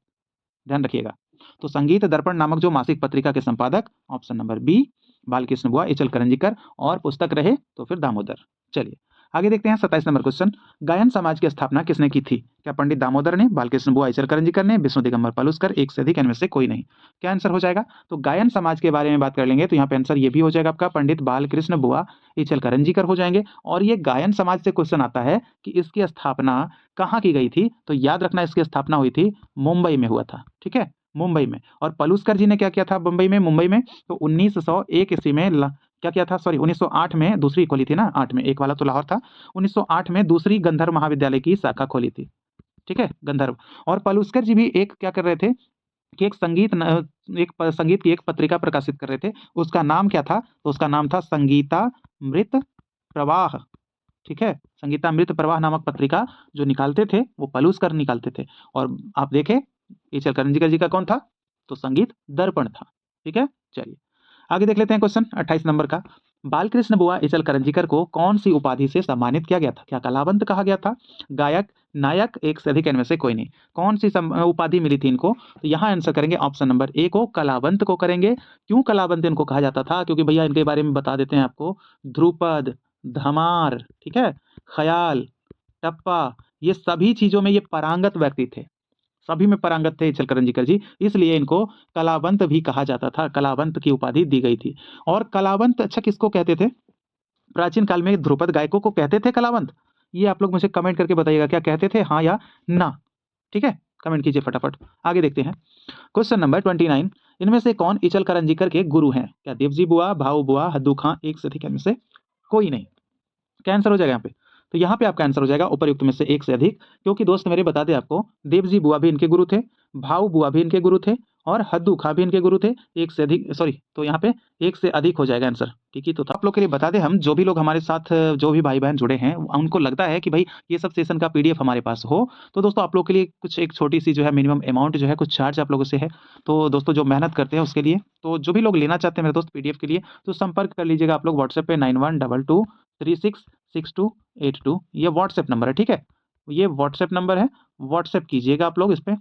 ध्यान रखिएगा। तो संगीत दर्पण नामक जो मासिक पत्रिका के संपादक ऑप्शन नंबर बी बालकृष्ण बुआ इचल करंजीकर, और पुस्तक रहे तो फिर दामोदर। चलिए आगे देखते हैं 27 नंबर क्वेश्चन, गायन समाज की स्थापना किसने की थी? क्या पंडित दामोदर ने, बालकृष्ण बुआ इचल करंजीकर ने, विष्णु दिगंबर पलुस्कर, एक से अधिक, इनमें से कोई नहीं। क्या आंसर हो जाएगा? तो गायन समाज के बारे में बात कर लेंगे तो यहाँ पे आंसर ये भी हो जाएगा आपका पंडित बालकृष्ण बुआ इचल करंजीकर हो जाएंगे। और ये गायन समाज से क्वेश्चन आता है कि इसकी स्थापना कहाँ की गई थी, तो याद रखना इसकी स्थापना हुई थी मुंबई में हुआ था, ठीक है, मुंबई में। और पलुस्कर जी ने क्या किया था मुंबई में, तो 1901 ईस्वी में क्या किया था, सॉरी 1908 में दूसरी खोली थी ना, 8 में, एक वाला तो लाहौर था, 1908 में दूसरी गंधर्व महाविद्यालय की शाखा खोली थी, ठीक है, गंधर्व। और पलुस्कर जी भी एक क्या कर रहे थे कि संगीत की एक पत्रिका प्रकाशित कर रहे थे, उसका नाम क्या था? तो उसका नाम था संगीतामृत प्रवाह, ठीक है, संगीतामृत प्रवाह नामक पत्रिका जो निकालते थे वो पलुस्कर निकालते थे। और आप देखें इचल करंजीकर जी का कौन था? तो संगीत दर्पण था, ठीक है। चलिए आगे देख लेते हैं क्वेश्चन 28 नंबर का, बालकृष्ण बुआ इचल करंजीकर को कौन सी उपाधि से सम्मानित किया गया था? क्या कलावंत कहा गया था, गायक, नायक, एक से अधिक, इनमें से कोई नहीं। कौन सी उपाधि मिली थी इनको? तो यहाँ आंसर करेंगे ऑप्शन नंबर ए को, कलावंत को करेंगे। क्यों कलावंत इनको कहा जाता था? क्योंकि भैया इनके बारे में बता देते हैं आपको, ध्रुपद, धमार, ठीक है, ख्याल, टप्पा, ये सभी चीजों में ये पारंगत व्यक्ति थे, सभी में पारंगत थे इचल करंजीकर जी, इसलिए इनको कलावंत भी कहा जाता था, कलावंत की उपाधि दी गई थी। और कलावंत अच्छा किसको कहते थे? प्राचीन काल में ध्रुपद गायकों को कहते थे कलावंत? ये आप लोग मुझे कमेंट करके बताइएगा, क्या कहते थे, हाँ या ना, ठीक है, कमेंट कीजिए फटाफट। आगे देखते हैं क्वेश्चन नंबर 29, इनमें से कौन इचल करंजीकर के गुरु हैं? क्या देवजी बुआ, भाऊ बुआ, हद्दू खां, एक से अधिक, इनमें से कोई नहीं। क्या आंसर हो जाएगा यहाँ पे? तो यहाँ पे आपका आंसर हो जाएगा उपयुक्त में से एक से अधिक, क्योंकि दोस्त मेरे बता दे आपको, देवजी बुआ भी इनके गुरु थे, भाऊ बुआ भी इनके गुरु थे, और हद्दू खां भी इनके गुरु थे, एक से अधिक, सॉरी, तो यहाँ पे एक से अधिक हो जाएगा आंसर, ठीक है। तो आप लोग के लिए बता दें, हम जो भी लोग हमारे साथ जो भी भाई बहन जुड़े हैं उनको लगता है कि भाई ये सब सेशन का पीडीएफ हमारे पास हो, तो दोस्तों आप लोग के लिए कुछ एक छोटी सी जो है मिनिमम अमाउंट जो है कुछ चार्ज आप लोगों से है। तो दोस्तों जो मेहनत करते हैं उसके लिए, तो जो भी लोग लेना चाहते हैं मेरे दोस्त पीडीएफ के लिए, तो संपर्क कर लीजिएगा आप लोग व्हाट्सएप पे 9122366282, ये व्हाट्सएप नंबर है, ठीक है, ये व्हाट्सएप नंबर है, व्हाट्सएप कीजिएगा आप लोग इस पे,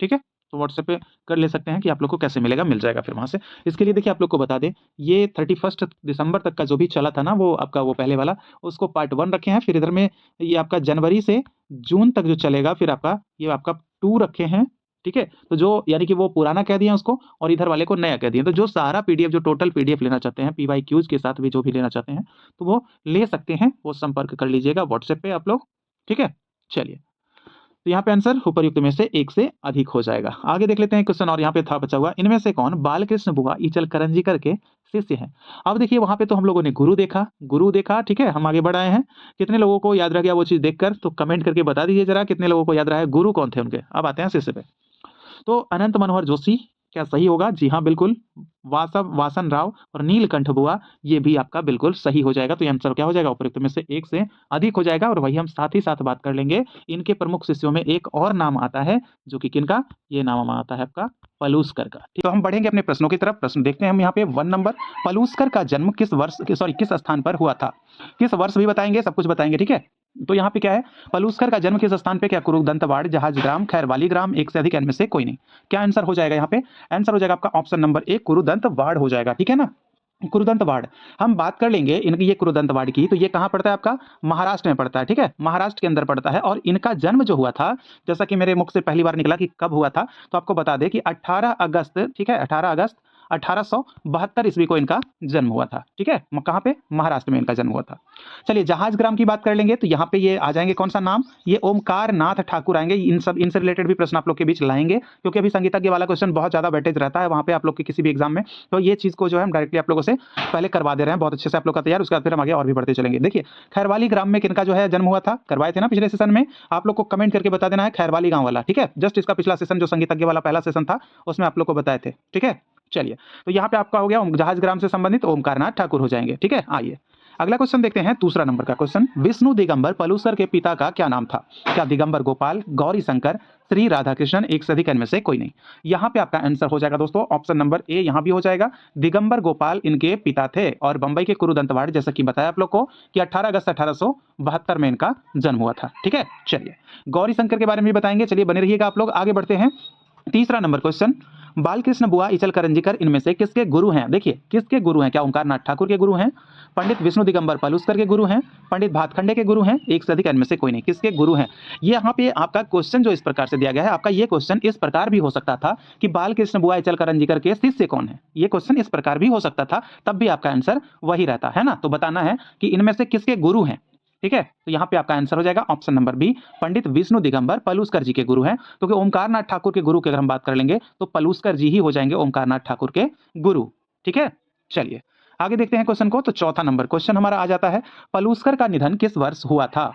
ठीक है। तो व्हाट्सएप पे कर ले सकते हैं कि आप लोग को कैसे मिलेगा, मिल जाएगा फिर वहाँ से। इसके लिए देखिए आप लोग को बता दें, ये 31 दिसंबर तक का जो भी चला था ना, वो आपका वो पहले वाला, उसको पार्ट 1 रखे हैं, फिर इधर में ये आपका जनवरी से जून तक जो चलेगा, फिर आपका ये आपका 2 रखे हैं, ठीक है। तो जो यानी कि वो पुराना कह दिया उसको, और इधर वाले को नया कह दिया। तो जो सारा पीडीएफ, जो टोटल पीडीएफ लेना चाहते हैं पीवाईक्यूज के साथ भी जो भी लेना चाहते हैं, तो वो ले सकते हैं, वो संपर्क कर लीजिएगा व्हाट्सएप पे आप लोग, ठीक है। चलिए तो यहाँ पे आंसर उपयुक्त में से एक से अधिक हो जाएगा। आगे देख लेते हैं क्वेश्चन, और यहाँ पे था बचा हुआ, इनमें से कौन बालकृष्ण बुआ इचल करंजीकर के शिष्य हैं? अब देखिए वहां पे तो हम लोगों ने गुरु देखा, ठीक है, हम आगे बढ़ आए हैं। कितने लोगों को याद रह गया वो चीज देखकर? तो कमेंट करके बता दीजिए जरा, कितने लोगों को याद रहा है गुरु कौन थे उनके। अब आते हैं शिष्य पे। तो अनंत मनोहर जोशी, क्या सही होगा? जी हाँ, बिल्कुल। वासव वासन राव और नीलकंठ बुआ, ये भी आपका बिल्कुल सही हो जाएगा। तो ये आंसर क्या हो जाएगा? उपरोक्त में से एक से अधिक हो जाएगा। और वही हम साथ ही साथ बात कर लेंगे, इनके प्रमुख शिष्यों में एक और नाम आता है, जो कि किनका? ये नाम आता है आपका पलूस्कर का। ठीक, तो हम बढ़ेंगे अपने प्रश्नों की तरफ। प्रश्न देखते हैं हम यहाँ पे 1 नंबर। पलूस्कर का जन्म किस वर्ष सॉरी किस स्थान पर हुआ था? किस वर्ष भी बताएंगे, सब कुछ बताएंगे, ठीक है। तो यहाँ पे क्या है, पलूस्कर का जन्म किस स्थान पे? क्या कुरुदंतवाड़, जहाज ग्राम, खैरवाली ग्राम, एक से अधिक इनमें से कोई नहीं। क्या आंसर हो जाएगा यहाँ पे? आंसर हो जाएगा आपका ऑप्शन नंबर ए, कुरुदंतवाड़ हो जाएगा, ठीक है ना। कुरुदंतवाड़ हम बात कर लेंगे इनकी, ये कुरुदंतवाड़ की, तो ये कहाँ पड़ता है आपका? महाराष्ट्र में पड़ता है, ठीक है, महाराष्ट्र के अंदर पड़ता है। और इनका जन्म जो हुआ था, जैसा कि मेरे मुख से पहली बार निकला कि कब हुआ था, तो आपको बता दें कि 18 अगस्त, ठीक है, 18 अगस्त 1872 ईस्वी को इनका जन्म हुआ था, ठीक है। कहाँ पे? महाराष्ट्र में इनका जन्म हुआ था। चलिए जहाज ग्राम की बात कर लेंगे, तो यहाँ पे ये आ जाएंगे, कौन सा नाम? ये ओमकार नाथ ठाकुर आएंगे। इनसे रिलेटेड भी प्रश्न आप लोग के बीच लाएंगे, क्योंकि अभी संगीतज्ञ वाला क्वेश्चन बहुत ज्यादा वेटेज रहता है वहाँ पे आप लोग के किसी भी एग्जाम में। तो ये चीज को जो है हम डायरेक्टली आप लोगों से पहले करवा दे रहे हैं, बहुत अच्छे से आप लोग का तैयार। उसके बाद फिर हम आगे और भी बढ़ते चलेंगे। देखिए खैरवाली ग्राम में किनका जो है जन्म हुआ था, करवाए थे ना पिछले सेशन में, आप लोग को कमेंट करके बता देना है खैरवाली गांव वाला, ठीक है। जस्ट इसका पिछला सेशन जो संगीतज्ञ वाला पहला सेशन था, उसमें आप लोग को बताए थे, ठीक है। चलिए तो यहाँ पे आपका हो गया जहाज ग्राम से संबंधित ओमकारनाथ ठाकुर हो जाएंगे, ठीक है। आइए अगला क्वेश्चन देखते हैं, दूसरा नंबर का क्वेश्चन। विष्णु दिगंबर पलूसर के पिता का क्या नाम था? क्या दिगंबर गोपाल, गौरी शंकर, श्री राधाकृष्णन, एक से अधिक इनमें से कोई नहीं। यहाँ पे आपका आंसर हो जाएगा दोस्तों ऑप्शन नंबर ए, यहाँ भी हो जाएगा। दिगंबर गोपाल इनके पिता थे और बंबई के कुरुदंतवाड़, जैसा कि बताया आप लोग को कि 18 अगस्त 1872 में इनका जन्म हुआ था, ठीक है। चलिए गौरी शंकर के बारे में भी बताएंगे, चलिए बने रहिएगा आप लोग। आगे बढ़ते हैं, तीसरा नंबर क्वेश्चन। बालकृष्ण बुआ इचल करंजीकर इनमें से किसके गुरु हैं? देखिए किसके गुरु हैं? क्या ओमकारनाथ ठाकुर के गुरु हैं, पंडित विष्णु दिगंबर पलूस्कर के गुरु हैं, पंडित भातखंडे के गुरु हैं, एक से अधिक इनमें से कोई नहीं। किसके गुरु हैं? ये यहाँ पे आपका क्वेश्चन जो इस प्रकार से दिया गया है, आपका ये क्वेश्चन इस प्रकार भी हो सकता था कि बालकृष्ण बुआ इचल करंजीकर के शिष्य कौन है। ये क्वेश्चन इस प्रकार भी हो सकता था, तब भी आपका आंसर वही रहता है ना। तो बताना है कि इनमें से किसके गुरु हैं, ठीक है। तो यहाँ पे आपका आंसर हो जाएगा ऑप्शन नंबर बी, पंडित विष्णु दिगंबर पलूस्कर जी के गुरु हैं। क्योंकि ओमकारनाथ ठाकुर के गुरु की अगर हम बात कर लेंगे तो पलूस्कर जी ही हो जाएंगे ओमकारनाथ ठाकुर के गुरु, ठीक है। चलिए आगे देखते हैं क्वेश्चन को। तो चौथा नंबर क्वेश्चन हमारा आ जाता है, पलूस्कर का निधन किस वर्ष हुआ था?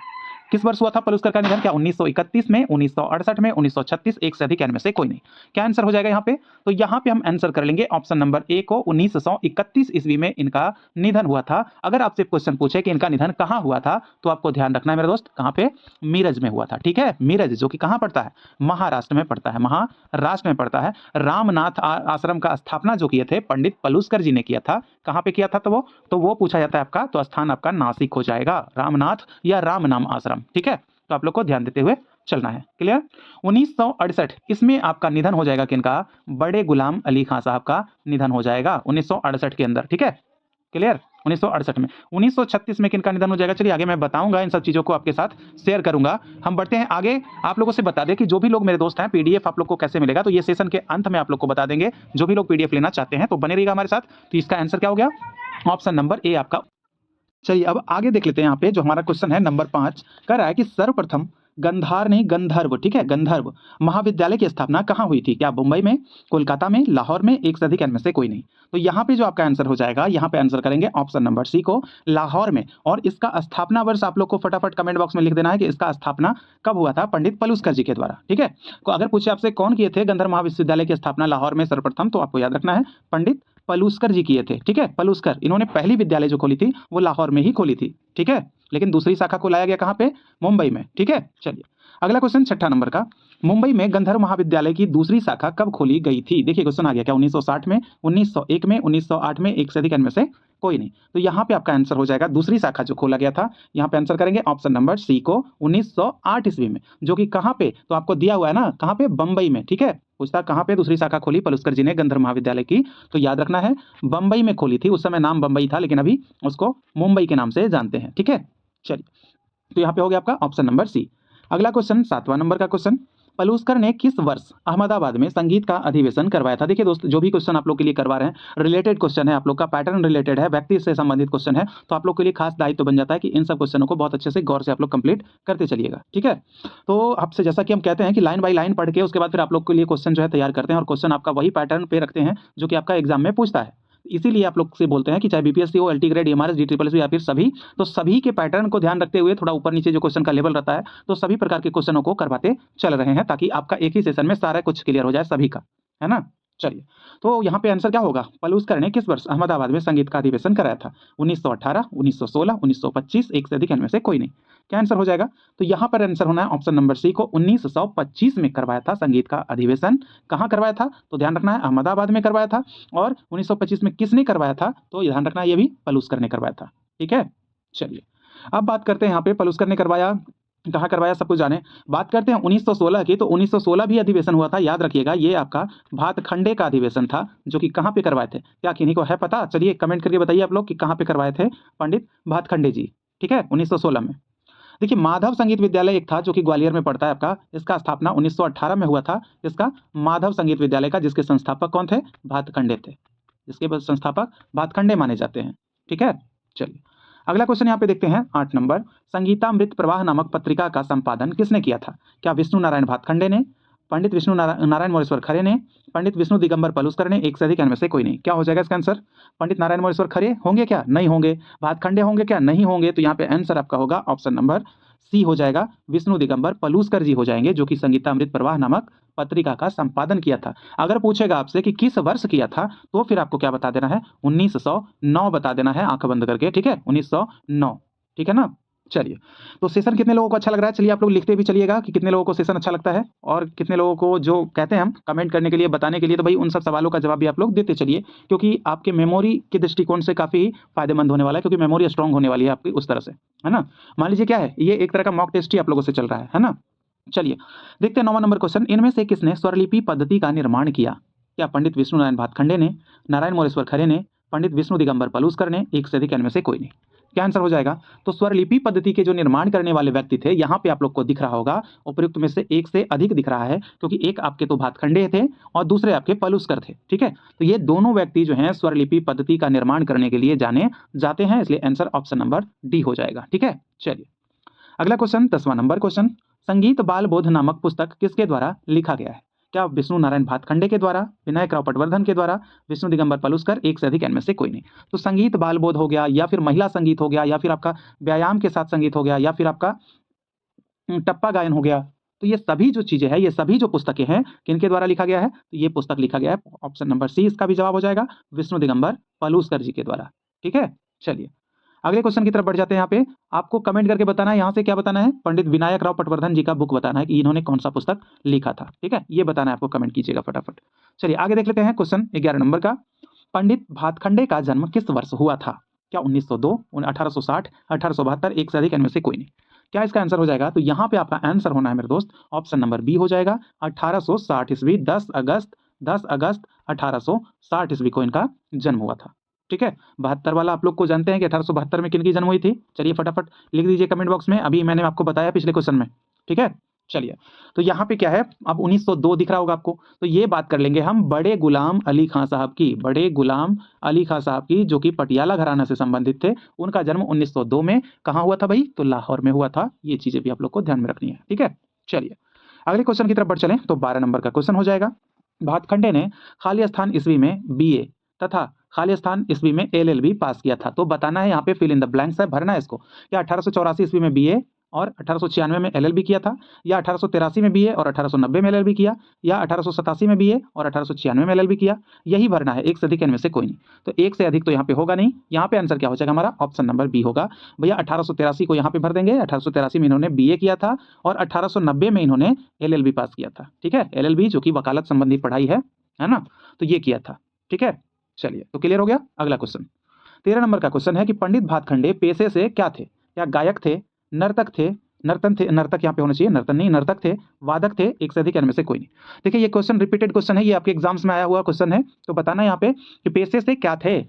किस वर्ष हुआ था पलूस्कर का निधन? क्या 1931 में, 1968 में, 1936, एक से अधिक इनमें से कोई नहीं। क्या आंसर हो जाएगा यहाँ पे? तो यहाँ पे हम आंसर कर लेंगे ऑप्शन नंबर ए को, 1931 ईस्वी में इनका निधन हुआ था। अगर आपसे क्वेश्चन पूछे कि इनका निधन कहाँ हुआ था, तो आपको ध्यान रखना है मेरे दोस्त, कहाँ पे? मीरज में हुआ था, ठीक है। मीरज जो कि कहाँ पड़ता है? महाराष्ट्र में पड़ता है, महाराष्ट्र में पड़ता है। रामनाथ आश्रम का स्थापना जो किए थे पंडित पलूस्कर जी ने किया था। कहाँ पे किया था? तो वो पूछा जाता है आपका, तो स्थान आपका नासिक हो जाएगा, रामनाथ या राम नाम आश्रम, ठीक है। तो आप लोग को ध्यान देते हुए चलना है, क्लियर। 1968 इसमें आपका निधन हो जाएगा किनका? बड़े गुलाम अली खां साहब का निधन हो जाएगा 1968 के अंदर, ठीक है, क्लियर। 1968 में। 1936 में किनका निधन हो जाएगा? चलिए आगे मैं बताऊंगा, इन सब चीजों को आपके साथ शेयर करूंगा। हम बढ़ते हैं आगे। आप लोगों से बता दें कि जो भी लोग मेरे दोस्त हैं, पीडीएफ आप लोग को कैसे मिलेगा, तो ये सेशन के अंत में आप लोग को बता देंगे। जो भी लोग पीडीएफ लेना चाहते हैं तो बने रहिएगा हमारे साथ। तो इसका आंसर क्या हो गया? ऑप्शन नंबर ए आपका। चलिए अब आगे देख लेते हैं। यहाँ पे जो हमारा क्वेश्चन है नंबर 5 कह रहा है कि सर्वप्रथम गंधार नहीं गंधर्व, ठीक है, गंधर्व महाविद्यालय की स्थापना कहाँ हुई थी? क्या मुंबई में, कोलकाता में, लाहौर में, एक से अधिक इनमें से कोई नहीं। तो यहाँ पे जो आपका आंसर हो जाएगा, यहाँ पे आंसर करेंगे ऑप्शन नंबर सी को, लाहौर में। और इसका स्थापना वर्ष आप लोग को फटाफट कमेंट बॉक्स में लिख देना है कि इसका स्थापना कब हुआ था? पंडित पलूस्कर जी के द्वारा, ठीक है। तो अगर पूछे आपसे कौन किए थे गंधर्व महाविश्वविद्यालय की स्थापना लाहौर में सर्वप्रथम, तो आपको याद रखना है पंडित पलूस्कर जी किए थे, ठीक है। पलूस्कर, इन्होंने पहली विद्यालय जो खोली थी वो लाहौर में ही खोली थी, ठीक है। लेकिन दूसरी शाखा को लाया गया कहाँ पे? मुंबई में, ठीक है। चलिए अगला क्वेश्चन छठा नंबर का, मुंबई में गंधर्व महाविद्यालय की दूसरी शाखा कब खोली गई थी? देखिए क्वेश्चन आ गया, क्या 1960 में, 1901 में, 1908 में, एक से अधिक इनमें से कोई नहीं। तो यहाँ पे आपका आंसर हो जाएगा दूसरी शाखा जो खोला गया था, यहाँ पे आंसर करेंगे ऑप्शन नंबर सी को, 1908 ईस्वी में, जो कि कहाँ पे? तो आपको दिया हुआ है ना, कहाँ पे? बंबई में, ठीक है। पूछता कहाँ पे दूसरी शाखा खोली पलूस्कर जी ने गंधर्व महाविद्यालय की, तो याद रखना है बंबई में खोली थी। उस समय नाम बंबई था, लेकिन अभी उसको मुंबई के नाम से जानते हैं, ठीक है। चलिए तो यहाँ पे हो गया आपका ऑप्शन नंबर सी। अगला क्वेश्चन 7वां नंबर का क्वेश्चन, पलूस्कर ने किस वर्ष अहमदाबाद में संगीत का अधिवेशन करवाया था? देखिए दोस्त, जो भी क्वेश्चन आप लोग के लिए करवा रहे हैं रिलेटेड क्वेश्चन है, आप लोग का पैटर्न रिलेटेड है, व्यक्ति से संबंधित क्वेश्चन है, तो आप लोग के लिए खास दायित्व बन जाता है कि इन सब क्वेश्चनों को बहुत अच्छे से गौर से आप लोग कंप्लीट करते चलिएगा, ठीक है। तो आपसे जैसा कि हम कहते हैं कि लाइन बाय लाइन पढ़ के उसके बाद फिर आप लोग के लिए क्वेश्चन जो है तैयार करते हैं, और क्वेश्चन आपका वही पैटर्न पे रखते हैं जो कि आपका एग्जाम में पूछता है। इसीलिए आप लोग से बोलते हैं कि चाहे बीपीएससी हो, एलटी ग्रेड, एमआरएस, डीट्रिपल या फिर सभी, तो सभी के पैटर्न को ध्यान रखते हुए थोड़ा ऊपर नीचे जो क्वेश्चन का लेवल रहता है, तो सभी प्रकार के क्वेश्चनों को करवाते चल रहे हैं, ताकि आपका एक ही सेशन में सारा कुछ क्लियर हो जाए सभी का, है ना। चलिए, तो यहाँ पे आंसर क्या होगा? पलूस्कर ने किस वर्ष अहमदाबाद में संगीत का अधिवेशन कराया था? 1918, 1916, 1925, एक से अधिक इनमें से कोई नहीं। क्या आंसर हो जाएगा? तो यहाँ पर आंसर होना है ऑप्शन नंबर सी को, 1925 में करवाया था संगीत का अधिवेशन। कहाँ करवाया था? तो ध्यान रखना है अहमदाबाद में करवाया था। और 1925 में किसने करवाया था? तो ध्यान रखना है ये भी पलूस्कर ने करवाया था। ठीक है, चलिए अब बात करते हैं यहाँ पे पलूस्कर ने करवाया, कहाँ करवाया सब कुछ जाने। बात करते हैं 1916 की, तो 1916 भी अधिवेशन हुआ था, याद रखिएगा ये आपका भातखंडे का अधिवेशन था, जो कि कहाँ पे करवाए थे? क्या किन्हीं को है पता? चलिए कमेंट करके बताइए आप लोग कि कहाँ पे करवाए थे पंडित भातखंडे जी। ठीक है, 1916 में। देखिए माधव संगीत विद्यालय एक था जो कि ग्वालियर में पड़ता है आपका, इसका स्थापना 1918 में हुआ था, इसका माधव संगीत विद्यालय का, जिसके संस्थापक कौन थे? भातखंडे थे, जिसके संस्थापक भातखंडे माने जाते हैं। ठीक है, चलिए अगला क्वेश्चन यहाँ पे देखते हैं 8 नंबर। संगीतामृत प्रवाह नामक पत्रिका का संपादन किसने किया था? क्या विष्णु नारायण भातखंडे ने, पंडित विष्णु नारायण मोरेश्वर खरे ने, पंडित विष्णु दिगंबर पलुस्कर ने, एक से अधिक इनमें से कोई नहीं। क्या हो जाएगा इसका आंसर? पंडित नारायण मोरेश्वर खरे होंगे क्या? नहीं होंगे। भातखंडे होंगे क्या? नहीं होंगे। तो यहाँ पे आंसर आपका होगा ऑप्शन नंबर सी हो जाएगा, विष्णु दिगंबर पलुस्कर जी हो जाएंगे, जो कि संगीतामृत प्रवाह नामक पत्रिका का संपादन किया था। अगर पूछेगा आपसे कि किस वर्ष किया था, तो फिर आपको क्या बता देना है? 1909 बता देना है, आंख बंद करके। ठीक है, 1909। ठीक है ना, चलिए तो सेशन कितने लोगों को अच्छा लग रहा है? चलिए आप लोग लिखते भी चलिएगा कि कितने लोगों को सेशन अच्छा लगता है, और कितने लोगों को जो कहते हैं हम कमेंट करने के लिए, बताने के लिए, तो भाई उन सब सवालों का जवाब भी आप लोग देते चलिए, क्योंकि आपके मेमोरी के दृष्टिकोण से काफ़ी फायदेमंद होने वाला है, क्योंकि मेमोरी स्ट्रांग होने वाली है आपकी उस तरह से, है ना। मान लीजिए क्या है, ये एक तरह का मॉक टेस्ट ही आप लोगों से चल रहा है ना। चलिए देखते हैं 9वां नंबर क्वेश्चन। इनमें से किसने स्वरलिपि पद्धति का निर्माण किया? क्या पंडित विष्णु नारायण भातखंडे ने, नारायण मोरेश्वर खरे ने, पंडित विष्णु दिगंबर पलुस्कर ने, एक से अधिक इनमें से कोई नहीं। क्या आंसर हो जाएगा? तो स्वरलिपि पद्धति के जो निर्माण करने वाले व्यक्ति थे, यहाँ पे आप लोग को दिख रहा होगा, उपयुक्त में से एक से अधिक दिख रहा है, क्योंकि एक आपके तो भातखंडे थे और दूसरे आपके पलुस्कर थे। ठीक है, तो ये दोनों व्यक्ति जो हैं स्वरलिपि पद्धति का निर्माण करने के लिए जाने जाते हैं, इसलिए आंसर ऑप्शन नंबर डी हो जाएगा। ठीक है, चलिए अगला क्वेश्चन 10वां नंबर क्वेश्चन। संगीत बाल बोध नामक पुस्तक किसके द्वारा लिखा गया है? क्या विष्णु नारायण भातखंडे के द्वारा, विनायक राव पटवर्धन के द्वारा, विष्णु दिगंबर पलुस्कर, एक से अधिक इनमें से कोई नहीं। तो संगीत बाल बोध हो गया, या फिर महिला संगीत हो गया, या फिर आपका व्यायाम के साथ संगीत हो गया, या फिर आपका टप्पा गायन हो गया। तो ये सभी जो चीजें हैं, ये सभी जो पुस्तकें हैं, किनके द्वारा लिखा गया है? तो ये पुस्तक लिखा गया है, ऑप्शन नंबर सी इसका भी जवाब हो जाएगा, विष्णु दिगंबर पलुस्कर जी के द्वारा। ठीक है, चलिए अगले क्वेश्चन की तरफ बढ़ जाते हैं। यहाँ पे आपको कमेंट करके बताना है, यहाँ से क्या बताना है? पंडित विनायक राव पटवर्धन जी का बुक बताना है कि इन्होंने कौन सा पुस्तक लिखा था। ठीक है, ये बताना है आपको, कमेंट कीजिएगा फटाफट। चलिए आगे देख लेते हैं क्वेश्चन 11 नंबर का। पंडित भातखंडे का जन्म किस वर्ष हुआ था? क्या 1902, 1860, 1872, एक से अधिक इनमें से कोई नहीं। क्या इसका आंसर हो जाएगा? तो यहाँ पे आपका आंसर होना है मेरे दोस्त, ऑप्शन नंबर बी हो जाएगा, 1860 ईस्वी, 10 अगस्त 1860 ईस्वी को इनका जन्म हुआ था। ठीक है, 72 वाला आप लोग को जानते हैं कि 1872 में किनकी जन्म हुई थी? चलिए फटाफट लिख दीजिए कमेंट बॉक्स में, अभी मैंने आपको बताया पिछले क्वेश्चन में। ठीक है, चलिए तो यहाँ पे क्या है, अब 1902 दिख रहा होगा आपको, तो ये बात कर लेंगे हम बड़े गुलाम अली खां साहब की, बड़े गुलाम अली खां साहब की, जो कि पटियाला घराना से संबंधित थे। उनका जन्म 1902 में कहाँ हुआ था भाई? तो लाहौर में हुआ था। ये चीजें भी आप लोग को ध्यान में रखनी है। ठीक है, चलिए अगले क्वेश्चन की तरफ बढ़ चलें, तो 12 नंबर का क्वेश्चन हो जाएगा। भातखंडे ने खालिस्तान ईस्वी में BA तथा खालिस्तान ईस्वी में LLB पास किया था। तो बताना है यहाँ पे, फिल इन द ब्लैंक्स है, भरना है इसको। क्या 1884 ईस्वी में BA और 1896 में LLB किया था, या 1883 में BA और 1890 में LLB किया, या 1887 में BA और 1896 में LLB किया? यही भरना है, एक से अधिक इनमें से कोई नहीं। तो एक से अधिक तो यहाँ पे होगा नहीं, यहाँ पे आंसर क्या हो जाएगा हमारा? ऑप्शन नंबर बी होगा भैया। 1883 को यहाँ पे भर देंगे, 1883 में इन्होंने BA किया था और 1890 में इन्होंने LLB पास किया था। ठीक है, LLB जो कि वकालत संबंधी पढ़ाई है ना, तो ये किया था। ठीक है, चलिए तो क्लियर हो गया। अगला क्वेश्चन 13 नंबर का क्वेश्चन है कि पंडित भातखंडे पेशे से क्या थे? क्या गायक थे, नर्तक थे, नर्तक यहाँ पे होना चाहिए, नर्तन नहीं, नर्तक थे, वादक थे, एक से अधिक इनमें से कोई नहीं। देखिए ये क्वेश्चन रिपीटेड क्वेश्चन है, ये आपके एग्जाम्स में आया हुआ क्वेश्चन है, तो बताना यहाँ पे कि पेशे से क्या थे।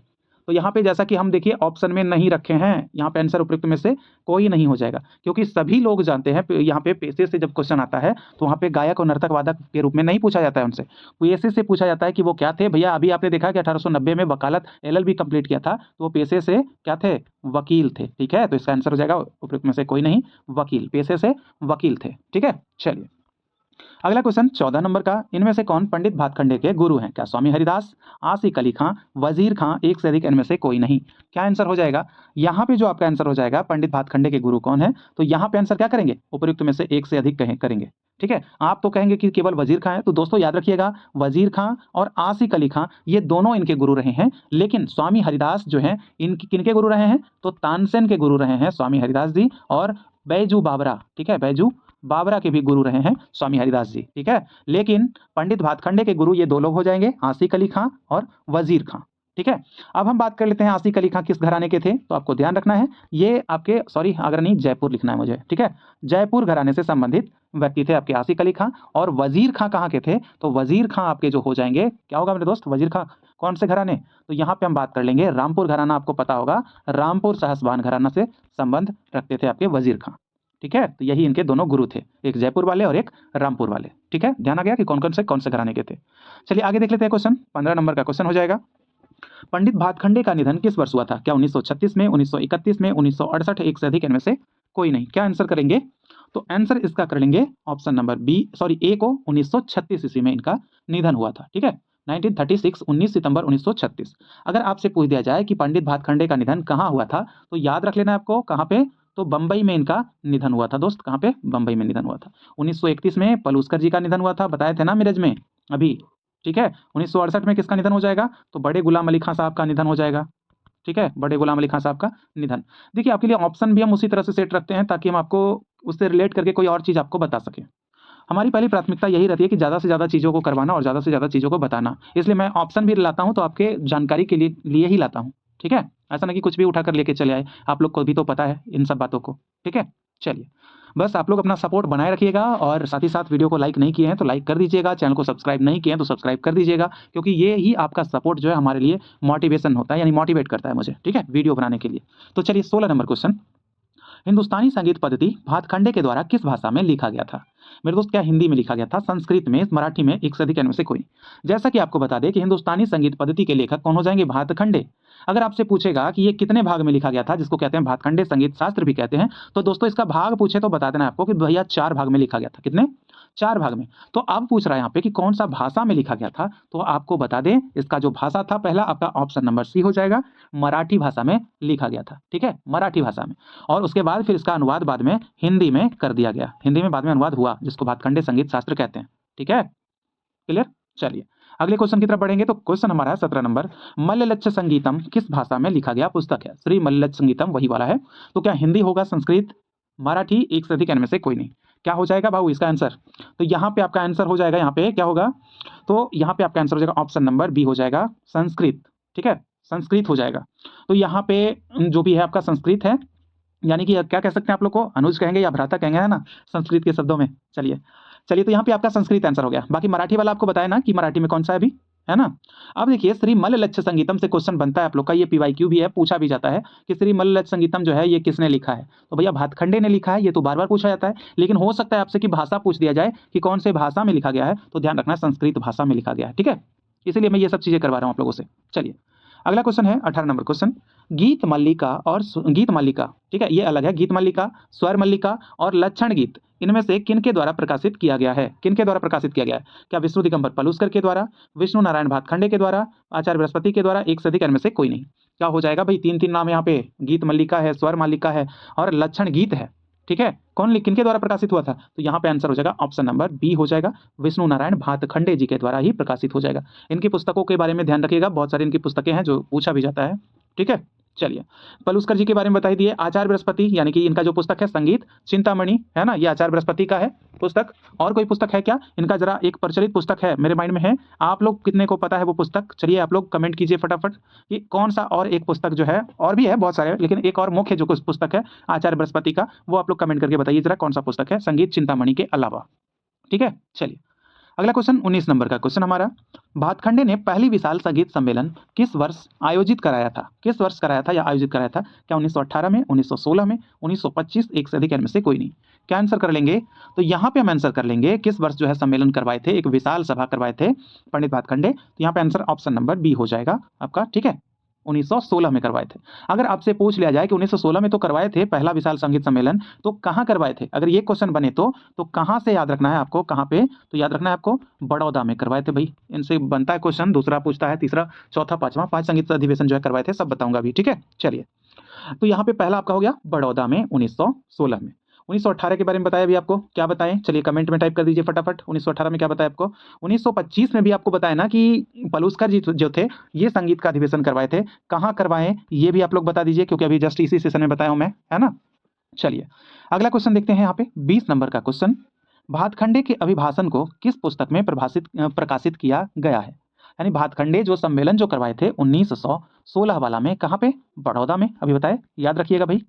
तो यहाँ पे जैसा कि हम देखिए ऑप्शन में नहीं रखे हैं, यहाँ पे आंसर उपयुक्त में से कोई नहीं हो जाएगा, क्योंकि सभी लोग जानते हैं यहाँ पे पेशे से जब क्वेश्चन आता है तो वहाँ पे गायक और नर्तक वादक के रूप में नहीं पूछा जाता है उनसे, पेशे से पूछा जाता है कि वो क्या थे। भैया अभी आपने देखा कि 1890 में वकालत LLB कंप्लीट किया था, तो वो पेशे से क्या थे? वकील थे। ठीक है, तो इसका आंसर हो जाएगा उपयुक्त में से कोई नहीं, वकील, पेशे से वकील थे। ठीक है, चलिए अगला क्वेश्चन 14 नंबर का, इनमें से कौन पंडित भातखंडे के गुरु हैं? क्या स्वामी हरिदास, आसिक अली खां, वजीर खां, एक से अधिक इनमें से कोई नहीं? क्या आंसर हो जाएगा? यहाँ पे जो आपका आंसर हो जाएगा पंडित भातखंडे के गुरु कौन है, तो यहाँ पे आंसर क्या करेंगे? उपयुक्त में से एक से अधिक करेंगे। ठीक है, आप तो कहेंगे कि केवल वजीर खां है, तो दोस्तों याद रखिएगा वजीर खां और आसिक अली खां ये दोनों इनके गुरु रहे हैं, लेकिन स्वामी हरिदास जो हैं इनके किनके गुरु रहे हैं? तो तानसेन के गुरु रहे हैं स्वामी हरिदास जी, और बैजू बावरा, ठीक है, बैजू बावरा के भी गुरु रहे हैं स्वामी हरिदास जी। ठीक है, लेकिन पंडित भातखंडे के गुरु ये दो लोग हो जाएंगे, आसिक अली खां और वजीर खां। ठीक है, अब हम बात कर लेते हैं आसिक अली खां किस घराने के थे, तो आपको ध्यान रखना है ये आपके आगरा नहीं जयपुर लिखना है मुझे। ठीक है, जयपुर घराने से संबंधित व्यक्ति थे आपके आसिक अली खां। और वजीर खां कहाँ के थे? तो वजीर खां आपके जो हो जाएंगे, क्या होगा मेरे दोस्त, वजीर खां कौन से घराने? तो यहाँ पे हम बात कर लेंगे रामपुर घराना, आपको पता होगा रामपुर साहसवान घराना से संबंध रखते थे आपके वजीर खां। ठीक है, तो यही इनके दोनों गुरु थे, एक जयपुर वाले और एक रामपुर वाले। ठीक है, ध्यान आ गया कि कौन से घराने के थे। चलिए आगे देख लेते हैं क्वेश्चन, 15 नंबर का क्वेश्चन हो जाएगा। पंडित भातखंडे का निधन किस वर्ष हुआ था? क्या 1936 में, 1931 में, 1968, एक से अधिक इनमें से कोई नहीं? क्या आंसर करेंगे? तो आंसर इसका कर लेंगे ऑप्शन नंबर ए को 1936 ईस्वी में इनका निधन हुआ था। ठीक है, 1936 19 सितंबर 1936। अगर आपसे पूछ दिया जाए कि पंडित भातखंडे का निधन कहाँ हुआ था, तो याद रख लेना आपको कहाँ पे, तो बंबई में इनका निधन हुआ था दोस्त। कहाँ पे? बंबई में निधन हुआ था। 1931 में पलूस्कर जी का निधन हुआ था, बताए थे ना मीरज में अभी। ठीक है, 1968 में किसका निधन हो जाएगा? तो बड़े गुलाम अली खां साहब का निधन हो जाएगा। ठीक है, बड़े गुलाम अली खां साहब का निधन। देखिए आपके लिए ऑप्शन भी हम उसी तरह से सेट रखते हैं ताकि हम आपको उससे रिलेट करके कोई और चीज़ आपको बता सकें। हमारी पहली प्राथमिकता यही रहती है कि ज़्यादा से ज़्यादा चीज़ों को करवाना और ज़्यादा से ज़्यादा चीज़ों को बताना, इसलिए मैं ऑप्शन भी लाता हूँ तो आपके जानकारी के लिए ही लाता हूँ। ठीक है, ऐसा नहीं कि कुछ भी उठाकर लेके चले आए, आप लोग को भी तो पता है इन सब बातों को। ठीक है, चलिए बस आप लोग अपना सपोर्ट बनाए रखिएगा, और साथ ही साथ वीडियो को लाइक नहीं किए हैं तो लाइक कर दीजिएगा, चैनल को सब्सक्राइब नहीं किए हैं तो सब्सक्राइब कर दीजिएगा, क्योंकि ये ही आपका सपोर्ट जो है हमारे लिए मोटिवेशन होता है, यानी मोटिवेट करता है मुझे। ठीक है, वीडियो बनाने के लिए। तो चलिए 16 नंबर क्वेश्चन, हिंदुस्तानी संगीत पद्धति भातखंडे के द्वारा किस भाषा में लिखा गया था? मेरे दोस्त क्या हिंदी में लिखा गया था, संस्कृत में, मराठी में, एक से अधिक इनमें से कोई? जैसा कि आपको बता दें कि हिंदुस्तानी संगीत पद्धति के लेखक कौन हो जाएंगे? भातखंडे। अगर आपसे पूछेगा कि ये कितने भाग में लिखा गया था, जिसको कहते हैं भातखंडे संगीत शास्त्र भी कहते हैं, तो दोस्तों इसका भाग पूछे तो बता देना आपको कि भैया 4 भाग में लिखा गया था। कितने? 4 भाग में। तो अब पूछ रहा है यहाँ पे कि कौन सा भाषा में लिखा गया था, तो आपको बता दें इसका जो भाषा था पहला आपका ऑप्शन नंबर सी हो जाएगा, मराठी भाषा में लिखा गया था। ठीक है, मराठी भाषा में। और उसके बाद फिर इसका अनुवाद बाद में हिंदी में कर दिया गया, हिंदी में बाद में अनुवाद हुआ, जिसको भातखंडे संगीत शास्त्र कहते हैं। ठीक है, क्लियर? चलिए अगले क्वेश्चन की तरफ बढ़ेंगे। तो क्वेश्चन हमारा है 17 नंबर, मल्ललच्छ संगीतम किस भाषा में लिखा गया पुस्तक है? श्री मल्ललच्छ संगीतम वही वाला है। तो क्या हिंदी होगा, संस्कृत, मराठी, एक से अधिक इनमें से कोई नहीं? क्या हो जाएगा भाऊ इसका आंसर? तो यहाँ पे आपका आंसर हो जाएगा, यहाँ पे क्या होगा, तो यहाँ पे आपका आंसर हो जाएगा ऑप्शन नंबर बी हो जाएगा, संस्कृत। ठीक है, संस्कृत हो जाएगा। तो यहाँ पे जो भी है आपका संस्कृत है, यानी कि क्या कह सकते हैं आप लोग को, अनुज कहेंगे या भ्राता कहेंगे, है ना, संस्कृत के शब्दों में। चलिए तो यहाँ पे आपका संस्कृत आंसर हो गया। बाकी मराठी वाला आपको बताया ना कि मराठी में कौन सा है अभी, है ना। अब देखिए श्री मल्ललच्छ संगीतम से क्वेश्चन बनता है आप लोग का, ये पीवाईक्यू भी है, पूछा भी जाता है कि श्री मल्ललच्छ संगीतम जो है ये किसने लिखा है? तो भैया भातखंडे ने लिखा है, ये तो बार बार पूछा जाता है, लेकिन हो सकता है आपसे कि भाषा पूछ दिया जाए कि कौन से भाषा में लिखा गया है, तो ध्यान रखना संस्कृत भाषा में लिखा गया है। ठीक है, इसीलिए मैं ये सब चीजें करवा रहा हूँ आप लोगों से। चलिए अगला क्वेश्चन है 18 नंबर क्वेश्चन, गीत मल्लिका और गीत मल्लिका, ठीक है, ये अलग है, गीत मल्लिका, स्वर मल्लिका और लक्षण गीत इनमें से किनके द्वारा प्रकाशित किया गया है? किनके द्वारा प्रकाशित किया गया है? क्या विष्णु दिगंबर पलुस्कर के द्वारा, विष्णु नारायण भातखंडे के द्वारा, आचार्य बृहस्पति के द्वारा, एक से अधिक इनमें से कोई नहीं? क्या हो जाएगा भाई? 3 नाम यहाँ पे, गीत मल्लिका है, स्वर मल्लिका है और लक्षण गीत है। ठीक है, किनके द्वारा प्रकाशित हुआ था? तो यहाँ पे आंसर हो जाएगा ऑप्शन नंबर बी हो जाएगा, विष्णु नारायण भातखंडे जी के द्वारा ही प्रकाशित हो जाएगा। इनकी पुस्तकों के बारे में ध्यान रखिएगा, बहुत सारी इनकी पुस्तकें हैं जो पूछा भी जाता है। ठीक है, चलिए पलुस्कर जी के बारे में बता ही दिए। आचार्य बृहस्पति यानी कि इनका जो पुस्तक है संगीत चिंतामणि, है ना, ये आचार्य बृहस्पति का है पुस्तक। और कोई पुस्तक है क्या इनका? जरा एक प्रचलित पुस्तक है, मेरे माइंड में है, आप लोग कितने को पता है वो पुस्तक? चलिए आप लोग कमेंट कीजिए फटाफट कि कौन सा और एक पुस्तक जो है, और भी है बहुत सारे, लेकिन एक और मुख्य जो कुछ पुस्तक है आचार्य बृहस्पति का, वो आप लोग कमेंट करके बताइए जरा कौन सा पुस्तक है संगीत चिंतामणि के अलावा। ठीक है, चलिए अगला क्वेश्चन 19 नंबर का क्वेश्चन हमारा, भातखंडे ने पहली विशाल संगीत सम्मेलन किस वर्ष आयोजित कराया था? किस वर्ष कराया था या आयोजित कराया था? क्या 1918 में, 1916 में, 1925, एक से अधिक इनमें से कोई नहीं? क्या आंसर कर लेंगे? तो यहाँ पे हम आंसर कर लेंगे किस वर्ष जो है सम्मेलन करवाए थे, एक विशाल सभा करवाए थे पंडित भातखंडे। तो यहाँ पे आंसर ऑप्शन नंबर बी हो जाएगा आपका। ठीक है, 1916 में करवाए थे। अगर आपसे पूछ लिया जाए कि 1916 में तो करवाए थे पहला विशाल संगीत सम्मेलन, तो कहाँ करवाए थे? अगर ये क्वेश्चन बने तो कहाँ से याद रखना है आपको, कहाँ पे? तो याद रखना है आपको बड़ौदा में करवाए थे भाई। इनसे बनता है क्वेश्चन, दूसरा पूछता है, तीसरा, चौथा, पांचवा, 5 संगीत अधिवेशन जो है करवाए थे, सब बताऊंगा अभी, ठीक है। चलिए, तो यहाँ पे पहला आपका हो गया बड़ौदा में 1916 में। 1918 के बारे में बताया अभी आपको, क्या बताएं? चलिए कमेंट में टाइप कर दीजिए फटाफट, 1918 में क्या बताया आपको? 1925 में भी आपको बताया ना कि पलूस्कर जी जो थे ये संगीत का अधिवेशन करवाए थे। कहाँ करवाए ये भी आप लोग बता दीजिए, क्योंकि अभी जस्ट इसी सेशन में बताया हूं मैं, है ना। चलिए अगला क्वेश्चन देखते हैं यहाँ पे 20 नंबर का क्वेश्चन। भातखंडे के अभिभाषण को किस पुस्तक में प्रकाशित किया गया है? यानी भातखंडे जो सम्मेलन जो करवाए थे 1916 वाला में, कहाँ पे? बड़ौदा में। अभी बताए, याद रखिएगा भाई,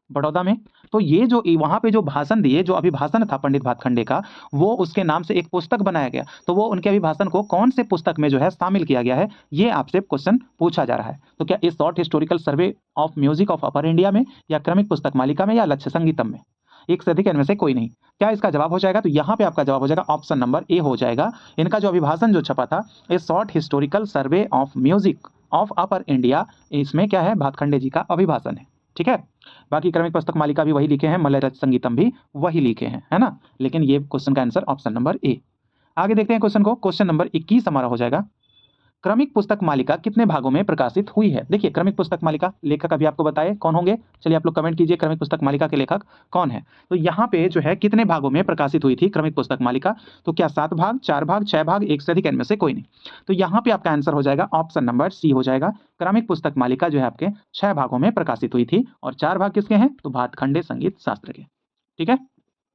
बड़ौदा में। तो ये जो वहां पे जो भाषण दिए, जो अभिभाषण था पंडित भातखंडे का, वो उसके नाम से एक पुस्तक बनाया गया। तो वो उनके अभिभाषण को कौन से पुस्तक में जो है शामिल किया गया है, ये आपसे क्वेश्चन पूछा जा रहा है। तो क्या इस short historical survey of music of upper India में, या क्रमिक पुस्तक मालिका में, या लक्ष्य संगीतम में? एक से अधिक इनमें से कोई नहीं। क्या इसका जवाब हो जाएगा? तो यहाँ पे आपका जवाब हो जाएगा ऑप्शन नंबर ए हो जाएगा। इनका जो अभिभाषण जो छपा था, ए short historical survey of music of upper India, इसमें क्या है? भातखंडे जी का अभिभाषण है, ठीक है। बाकी क्रमिक पुस्तक मालिका भी वही लिखे हैं, मलय रच संगीतम भी वही लिखे हैं, है ना। लेकिन ये क्वेश्चन का आंसर ऑप्शन नंबर ए। आगे देखते हैं क्वेश्चन को, क्वेश्चन नंबर 21 हमारा हो जाएगा, क्रमिक पुस्तक मालिका कितने भागों में प्रकाशित हुई है? देखिए क्रमिक पुस्तक मालिका लेखक अभी आपको बताए कौन होंगे, चलिए आप लोग कमेंट कीजिए क्रमिक पुस्तक मालिका के लेखक कौन है। तो यहाँ पे जो है कितने भागों में प्रकाशित हुई थी क्रमिक पुस्तक मालिका? तो क्या 7 भाग, 4 भाग, 6 भाग, एक से अधिक इनमें से कोई नहीं। तो यहाँ पे आपका आंसर हो जाएगा ऑप्शन नंबर सी हो जाएगा। क्रमिक पुस्तक मालिका जो है आपके 6 भागों में प्रकाशित हुई थी, और 4 भाग किसके हैं? तो भातखंडे संगीत शास्त्र के, ठीक है।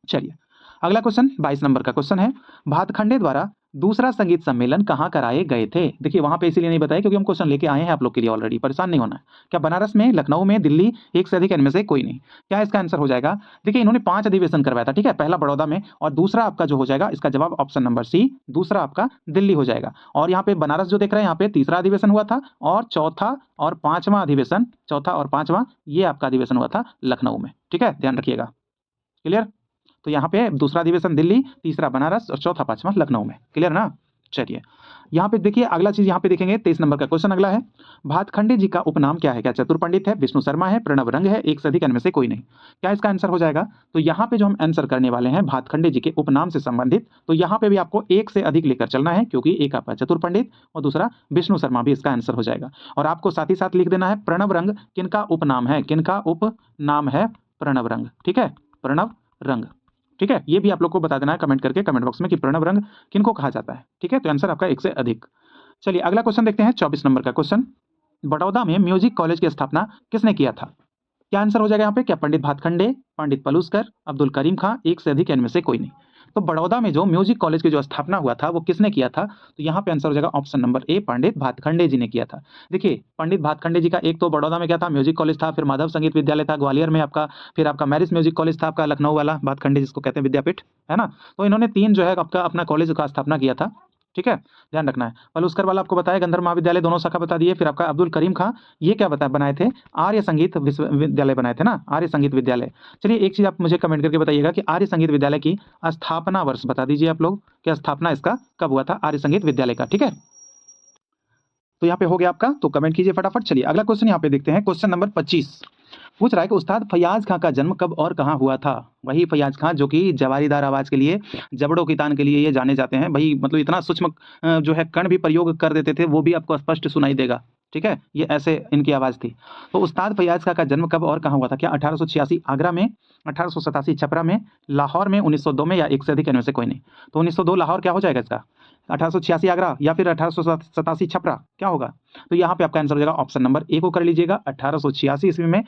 चलिए अगला क्वेश्चन 22 नंबर का क्वेश्चन है, भातखंडे द्वारा दूसरा संगीत सम्मेलन कहाँ कराए गए थे? देखिए वहां पे इसीलिए नहीं बताया क्योंकि हम क्वेश्चन लेके आए हैं आप लोग के लिए ऑलरेडी, परेशान नहीं होना है। क्या बनारस में, लखनऊ में, दिल्ली, एक से अधिक इनमें से कोई नहीं? क्या इसका आंसर हो जाएगा? देखिए इन्होंने 5 अधिवेशन करवाया था, ठीक है। पहला बड़ौदा में, और दूसरा आपका जो हो जाएगा, इसका जवाब ऑप्शन नंबर सी, दूसरा आपका दिल्ली हो जाएगा। और यहाँ पे बनारस जो देख रहे हैं, यहाँ पे तीसरा अधिवेशन हुआ था, और चौथा और पांचवा अधिवेशन, चौथा और पांचवा ये आपका अधिवेशन हुआ था लखनऊ में, ठीक है, ध्यान रखिएगा। क्लियर? तो यहाँ पे दूसरा अधिवेशन दिल्ली, तीसरा बनारस, और चौथा पांचवा लखनऊ में। क्लियर ना? चलिए यहाँ पे देखिए अगला चीज यहाँ पे देखेंगे 23 नंबर का क्वेश्चन अगला है, भातखंडे जी का उपनाम क्या है? क्या चतुर पंडित है, विष्णु शर्मा है, प्रणव रंग है, एक से अधिक इनमें से कोई नहीं? क्या इसका आंसर हो जाएगा? तो यहाँ पे जो हम आंसर करने वाले हैं भातखंडे जी के उपनाम से संबंधित, तो यहाँ पे भी आपको एक से अधिक लेकर चलना है, क्योंकि एक आपका चतुर पंडित और दूसरा विष्णु शर्मा भी इसका आंसर हो जाएगा। और आपको साथ ही साथ लिख देना है प्रणव रंग किनका उपनाम है, किनका उपनाम है? प्रणव रंग, ठीक है, प्रणव रंग, ठीक है। ये भी आप लोग को बता देना है कमेंट करके, कमेंट बॉक्स में, कि प्रणव रंग किनको कहा जाता है, ठीक है। तो आंसर आपका एक से अधिक। चलिए अगला क्वेश्चन देखते हैं 24 नंबर का क्वेश्चन, बड़ौदा में म्यूजिक कॉलेज की स्थापना किसने किया था? क्या आंसर हो जाएगा यहाँ पे? क्या पंडित भातखंडे, पंडित पलूस्कर, अब्दुल करीम खां, एक से अधिक इनमें से कोई नहीं? तो बड़ौदा में जो म्यूजिक कॉलेज की जो स्थापना हुआ था वो किसने किया था? तो यहाँ पे आंसर हो जाएगा ऑप्शन नंबर ए, पंडित भातखंडे जी ने किया था। देखिए पंडित भातखंडे जी का एक तो बड़ौदा में क्या था? म्यूजिक कॉलेज था, फिर माधव संगीत विद्यालय था ग्वालियर में आपका, फिर आपका मैरिज म्यूजिक कॉलेज था आपका लखनऊ वाला, भातखंडे जिसको कहते हैं विद्यापीठ, है ना। तो इन्होंने 3 जो है आपका अपना कॉलेज का स्थापना किया था, ठीक है, ध्यान रखना है। पलूस्कर वाला आपको बताया, गंधर्व महाविद्यालय दोनों शाखा बता दिए। फिर आपका अब्दुल करीम खां ये क्या बनाए थे? आर्य संगीत विश्वविद्यालय बनाए थे ना, आर्य संगीत विद्यालय। चलिए एक चीज आप मुझे कमेंट करके बताइएगा कि आर्य संगीत विद्यालय की स्थापना वर्ष बता दीजिए आप लोग, कि स्थापना इसका कब हुआ था आर्य संगीत विद्यालय का, ठीक है। तो यहाँ पे हो गया आपका, तो कमेंट कीजिए फटाफट। चलिए अगला क्वेश्चन यहाँ पे देखते हैं, क्वेश्चन नंबर 25 पूछ रहा है कि उस्ताद फैयाज खां का जन्म कब और कहाँ हुआ था? वही फैयाज खां जो कि जवारीदार आवाज के लिए, जबड़ों की तान के लिए ये जाने जाते हैं भाई। मतलब इतना सूक्ष्म जो है कण भी प्रयोग कर देते थे, वो भी आपको स्पष्ट सुनाई देगा, ठीक है। ये ऐसे इनकी आवाज थी। तो उस्ताद फैयाज खां का जन्म कब और कहाँ हुआ था? क्या 1886 आगरा में, 1887 छपरा में, लाहौर में, 1902 में, या एक से अधिक इनमें से कोई नहीं? तो 1902 लाहौर क्या हो जाएगा इसका, 1886 आगरा, या फिर 1887 छपरा, क्या होगा? तो यहाँ पे आपका आंसर हो जाएगा ऑप्शन नंबर ए को कर लीजिएगा। 1886 ईस्वी में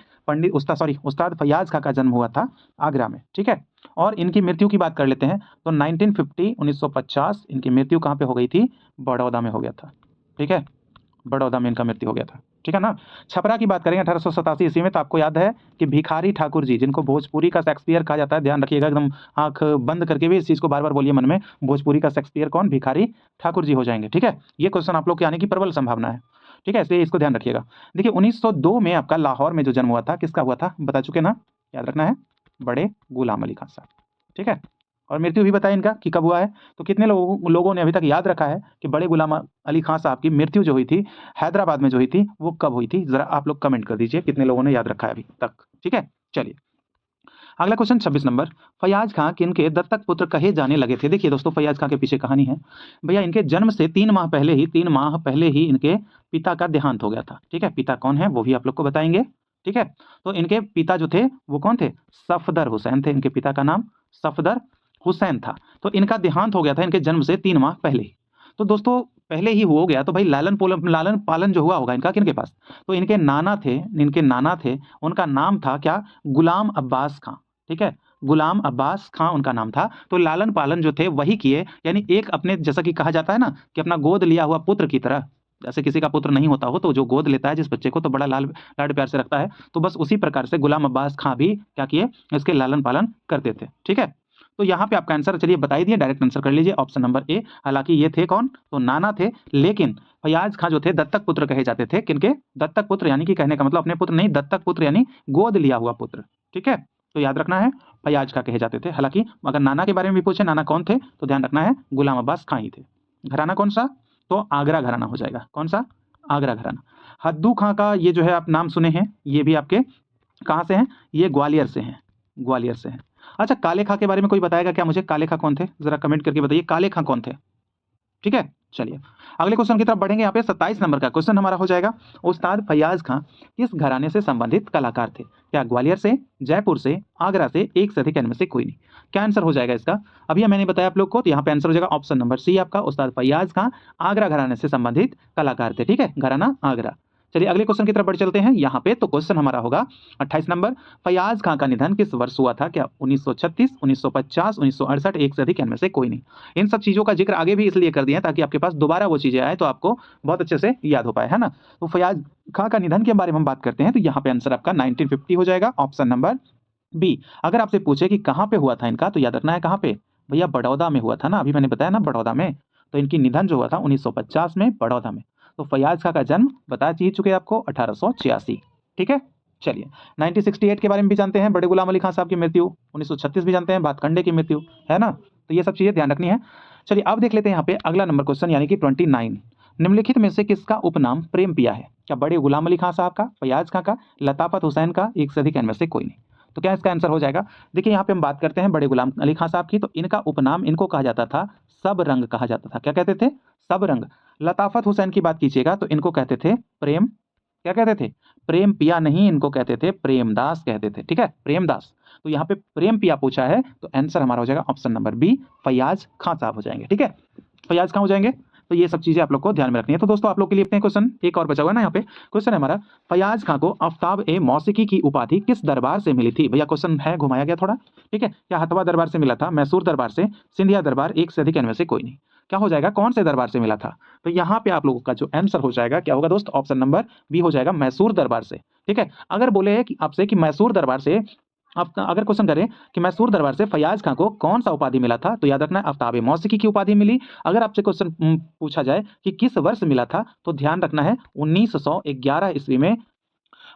उस्ताद फैयाज खां का जन्म हुआ था आगरा में, ठीक है। और इनकी मृत्यु की बात कर लेते हैं तो 1950 इनकी मृत्यु कहाँ पे हो गई थी? बड़ौदा में हो गया था, ठीक है, बड़ौदा में इनका मृत्यु हो गया था, ठीक है ना। छपरा की बात करें 1887 ईस्वी में, तो आपको याद है कि भिखारी ठाकुर जी, जिनको भोजपुरी का शेक्सपियर कहा जाता है, ध्यान रखिएगा एकदम आंख बंद करके भी इस चीज को बार बार बोलिए मन में, भोजपुरी का शेक्सपियर कौन? भिखारी ठाकुर जी हो जाएंगे, ठीक है। ये क्वेश्चन आप लोग के आने की प्रबल संभावना है, ठीक है, इसलिए इसको ध्यान रखिएगा। देखिए 1902 में आपका लाहौर में जो जन्म हुआ था, किसका हुआ था? बता चुके ना, याद रखना है, बड़े गुलाम अली खान साहब, ठीक है। और मृत्यु भी बताया इनका कि कब हुआ है। तो कितने लोगों ने अभी तक याद रखा है कि बड़े गुलाम अली खां साहब की मृत्यु जो हुई थी हैदराबाद में जो हुई थी वो कब हुई थी, जरा आप लोग कमेंट कर दीजिए कितने लोगों ने याद रखा है अभी तक। ठीक है, चलिए अगला क्वेश्चन 26 नंबर, फयाज खां किनके दत्तक पुत्र कहे जाने लगे थे। देखिए दोस्तों, फयाज खां के पीछे कहानी है भैया। इनके जन्म से 3 माह पहले ही इनके पिता का देहांत हो गया था। ठीक है, पिता कौन है वो भी आप लोग को बताएंगे। ठीक है, तो इनके पिता जो थे वो कौन थे, सफदर हुसैन थे। इनके पिता का नाम सफदर हुसैन था। तो इनका देहांत हो गया था इनके जन्म से 3 माह पहले ही। तो दोस्तों पहले ही हो गया तो भाई लालन पालन जो हुआ होगा इनका किनके पास, तो इनके नाना थे, उनका नाम था क्या, गुलाम अब्बास खां। ठीक है, गुलाम अब्बास खां उनका नाम था। तो लालन पालन जो थे वही किए, यानी एक अपने जैसा कि कहा जाता है ना कि अपना गोद लिया हुआ पुत्र की तरह, जैसे किसी का पुत्र नहीं होता हो तो जो गोद लेता है जिस बच्चे को तो बड़ा लाड प्यार से रखता है, तो बस उसी प्रकार से गुलाम अब्बास खां भी क्या किए, इसके लालन पालन करते थे। ठीक है, तो यहाँ पे आपका आंसर चलिए बता ही दिए, डायरेक्ट आंसर कर लीजिए ऑप्शन नंबर ए। हालांकि ये थे कौन, तो नाना थे, लेकिन फयाज खां जो थे दत्तक पुत्र कहे जाते थे। किनके, दत्तक पुत्र, यानी कि कहने का मतलब अपने पुत्र नहीं, दत्तक पुत्र यानी गोद लिया हुआ पुत्र। ठीक है, तो याद रखना है फयाज खां कहे जाते थे। हालांकि अगर नाना के बारे में भी पूछे नाना कौन थे तो ध्यान रखना है गुलाम अब्बास खां ही थे। घराना कौन सा, तो आगरा घराना हो जाएगा। कौन सा, आगरा घराना। हद्दू खां का ये जो है आप नाम सुने हैं, ये भी आपके कहाँ से हैं, ये ग्वालियर से हैं, ग्वालियर से हैं। अच्छा, काले खां के बारे में कोई बताएगा क्या मुझे, काले खां कौन थे, जरा कमेंट करके बताइए काले खां कौन थे। ठीक है, चलिए अगले क्वेश्चन की तरफ बढ़ेंगे। यहाँ पे 27 नंबर का क्वेश्चन हमारा हो जाएगा, उस्ताद फयाज खां किस घराने से संबंधित कलाकार थे। क्या ग्वालियर से, जयपुर से, आगरा से, एक से अधिक इनमें से कोई नहीं। क्या आंसर हो जाएगा इसका, अभी मैंने बताया आप लोग को, तो यहाँ पे आंसर हो जाएगा ऑप्शन नंबर सी आपका, उस्ताद फयाज खां आगरा घराने से संबंधित कलाकार थे। ठीक है, घराना आगरा। चलिए अगले क्वेश्चन की तरफ बढ़ चलते हैं। यहाँ पे तो क्वेश्चन हमारा होगा 28 नंबर, फयाज खां का निधन किस वर्ष हुआ था। क्या 1936, 1950, 1968, एक से अधिक इनमें से कोई नहीं। इन सब चीजों का जिक्र आगे भी इसलिए कर दिया ताकि आपके पास दोबारा वो चीजें आए तो आपको बहुत अच्छे से याद हो पाए, है ना। तो फयाज खां का निधन के बारे में हम बात करते हैं तो यहाँ पे आंसर आपका 1950 हो जाएगा, ऑप्शन नंबर बी। अगर आपसे पूछे कि कहाँ पे हुआ था इनका, तो याद रखना है कहाँ पे, भैया बड़ौदा में हुआ था ना, अभी मैंने बताया ना बड़ौदा में। तो इनकी निधन जो हुआ था 1950 में बड़ौदा में। तो फयाज खां का जन्म बता चुके आपको 1886। ठीक है, चलिए 1968 के बारे में भी जानते हैं, बड़े गुलाम अली खां साहब की मृत्यु। 1936 भी जानते हैं, भातखंडे की मृत्यु, है ना। तो ये सब चीजें ध्यान रखनी है। चलिए अब देख लेते हैं यहाँ पे अगला नंबर क्वेश्चन, यानी कि 29, निम्नलिखित में से किसका उपनाम प्रेम पिया है। क्या बड़े गुलाम अली खां साहब का, फयाज खां का, लताफत हुसैन का, एक से अधिक इनमें से कोई नहीं। तो क्या इसका आंसर हो जाएगा, देखिए यहाँ पे हम बात करते हैं बड़े गुलाम अली खां साहब की, तो इनका उपनाम इनको कहा जाता था सब रंग कहा जाता था। क्या कहते थे, सब रंग। लताफत हुसैन की बात कीजिएगा तो इनको कहते थे प्रेम, क्या कहते थे, प्रेम पिया नहीं, इनको कहते थे प्रेमदास कहते थे। ठीक है, प्रेमदास। तो यहाँ पे प्रेम पिया पूछा है तो आंसर हमारा हो जाएगा ऑप्शन नंबर बी, फयाज खां साहब हो जाएंगे। ठीक है, फयाज खां हो जाएंगे। तो ये सब चीजें आप लोग को ध्यान में रखनी है। तो दोस्तों आप लोग के लिए अपने क्वेश्चन एक और बचा हुआ है ना, यहाँ पे क्वेश्चन है हमारा, फयाज खां को आफ्ताब ए मौसीकी की उपाधि किस दरबार से मिली थी। भैया क्वेश्चन है घुमाया गया थोड़ा। ठीक है, क्या हथवा दरबार से मिला था, मैसूर दरबार से, सिंधिया दरबार, एक से अधिक इनमें से कोई नहीं। क्या हो जाएगा, कौन से दरबार से मिला था। तो यहाँ पे आप लोगों का जो आंसर हो जाएगा क्या होगा दोस्त, ऑप्शन नंबर बी हो जाएगा, मैसूर दरबार से। ठीक है, अगर बोले कि आपसे कि मैसूर दरबार से, आप अगर क्वेश्चन करें कि मैसूर दरबार से फयाज खां को कौन सा उपाधि मिला था, तो याद रखना है आफ्ताब मौसीकी की उपाधि मिली। अगर आपसे क्वेश्चन पूछा जाए कि किस वर्ष मिला था, तो ध्यान रखना है 1911 ईस्वी में।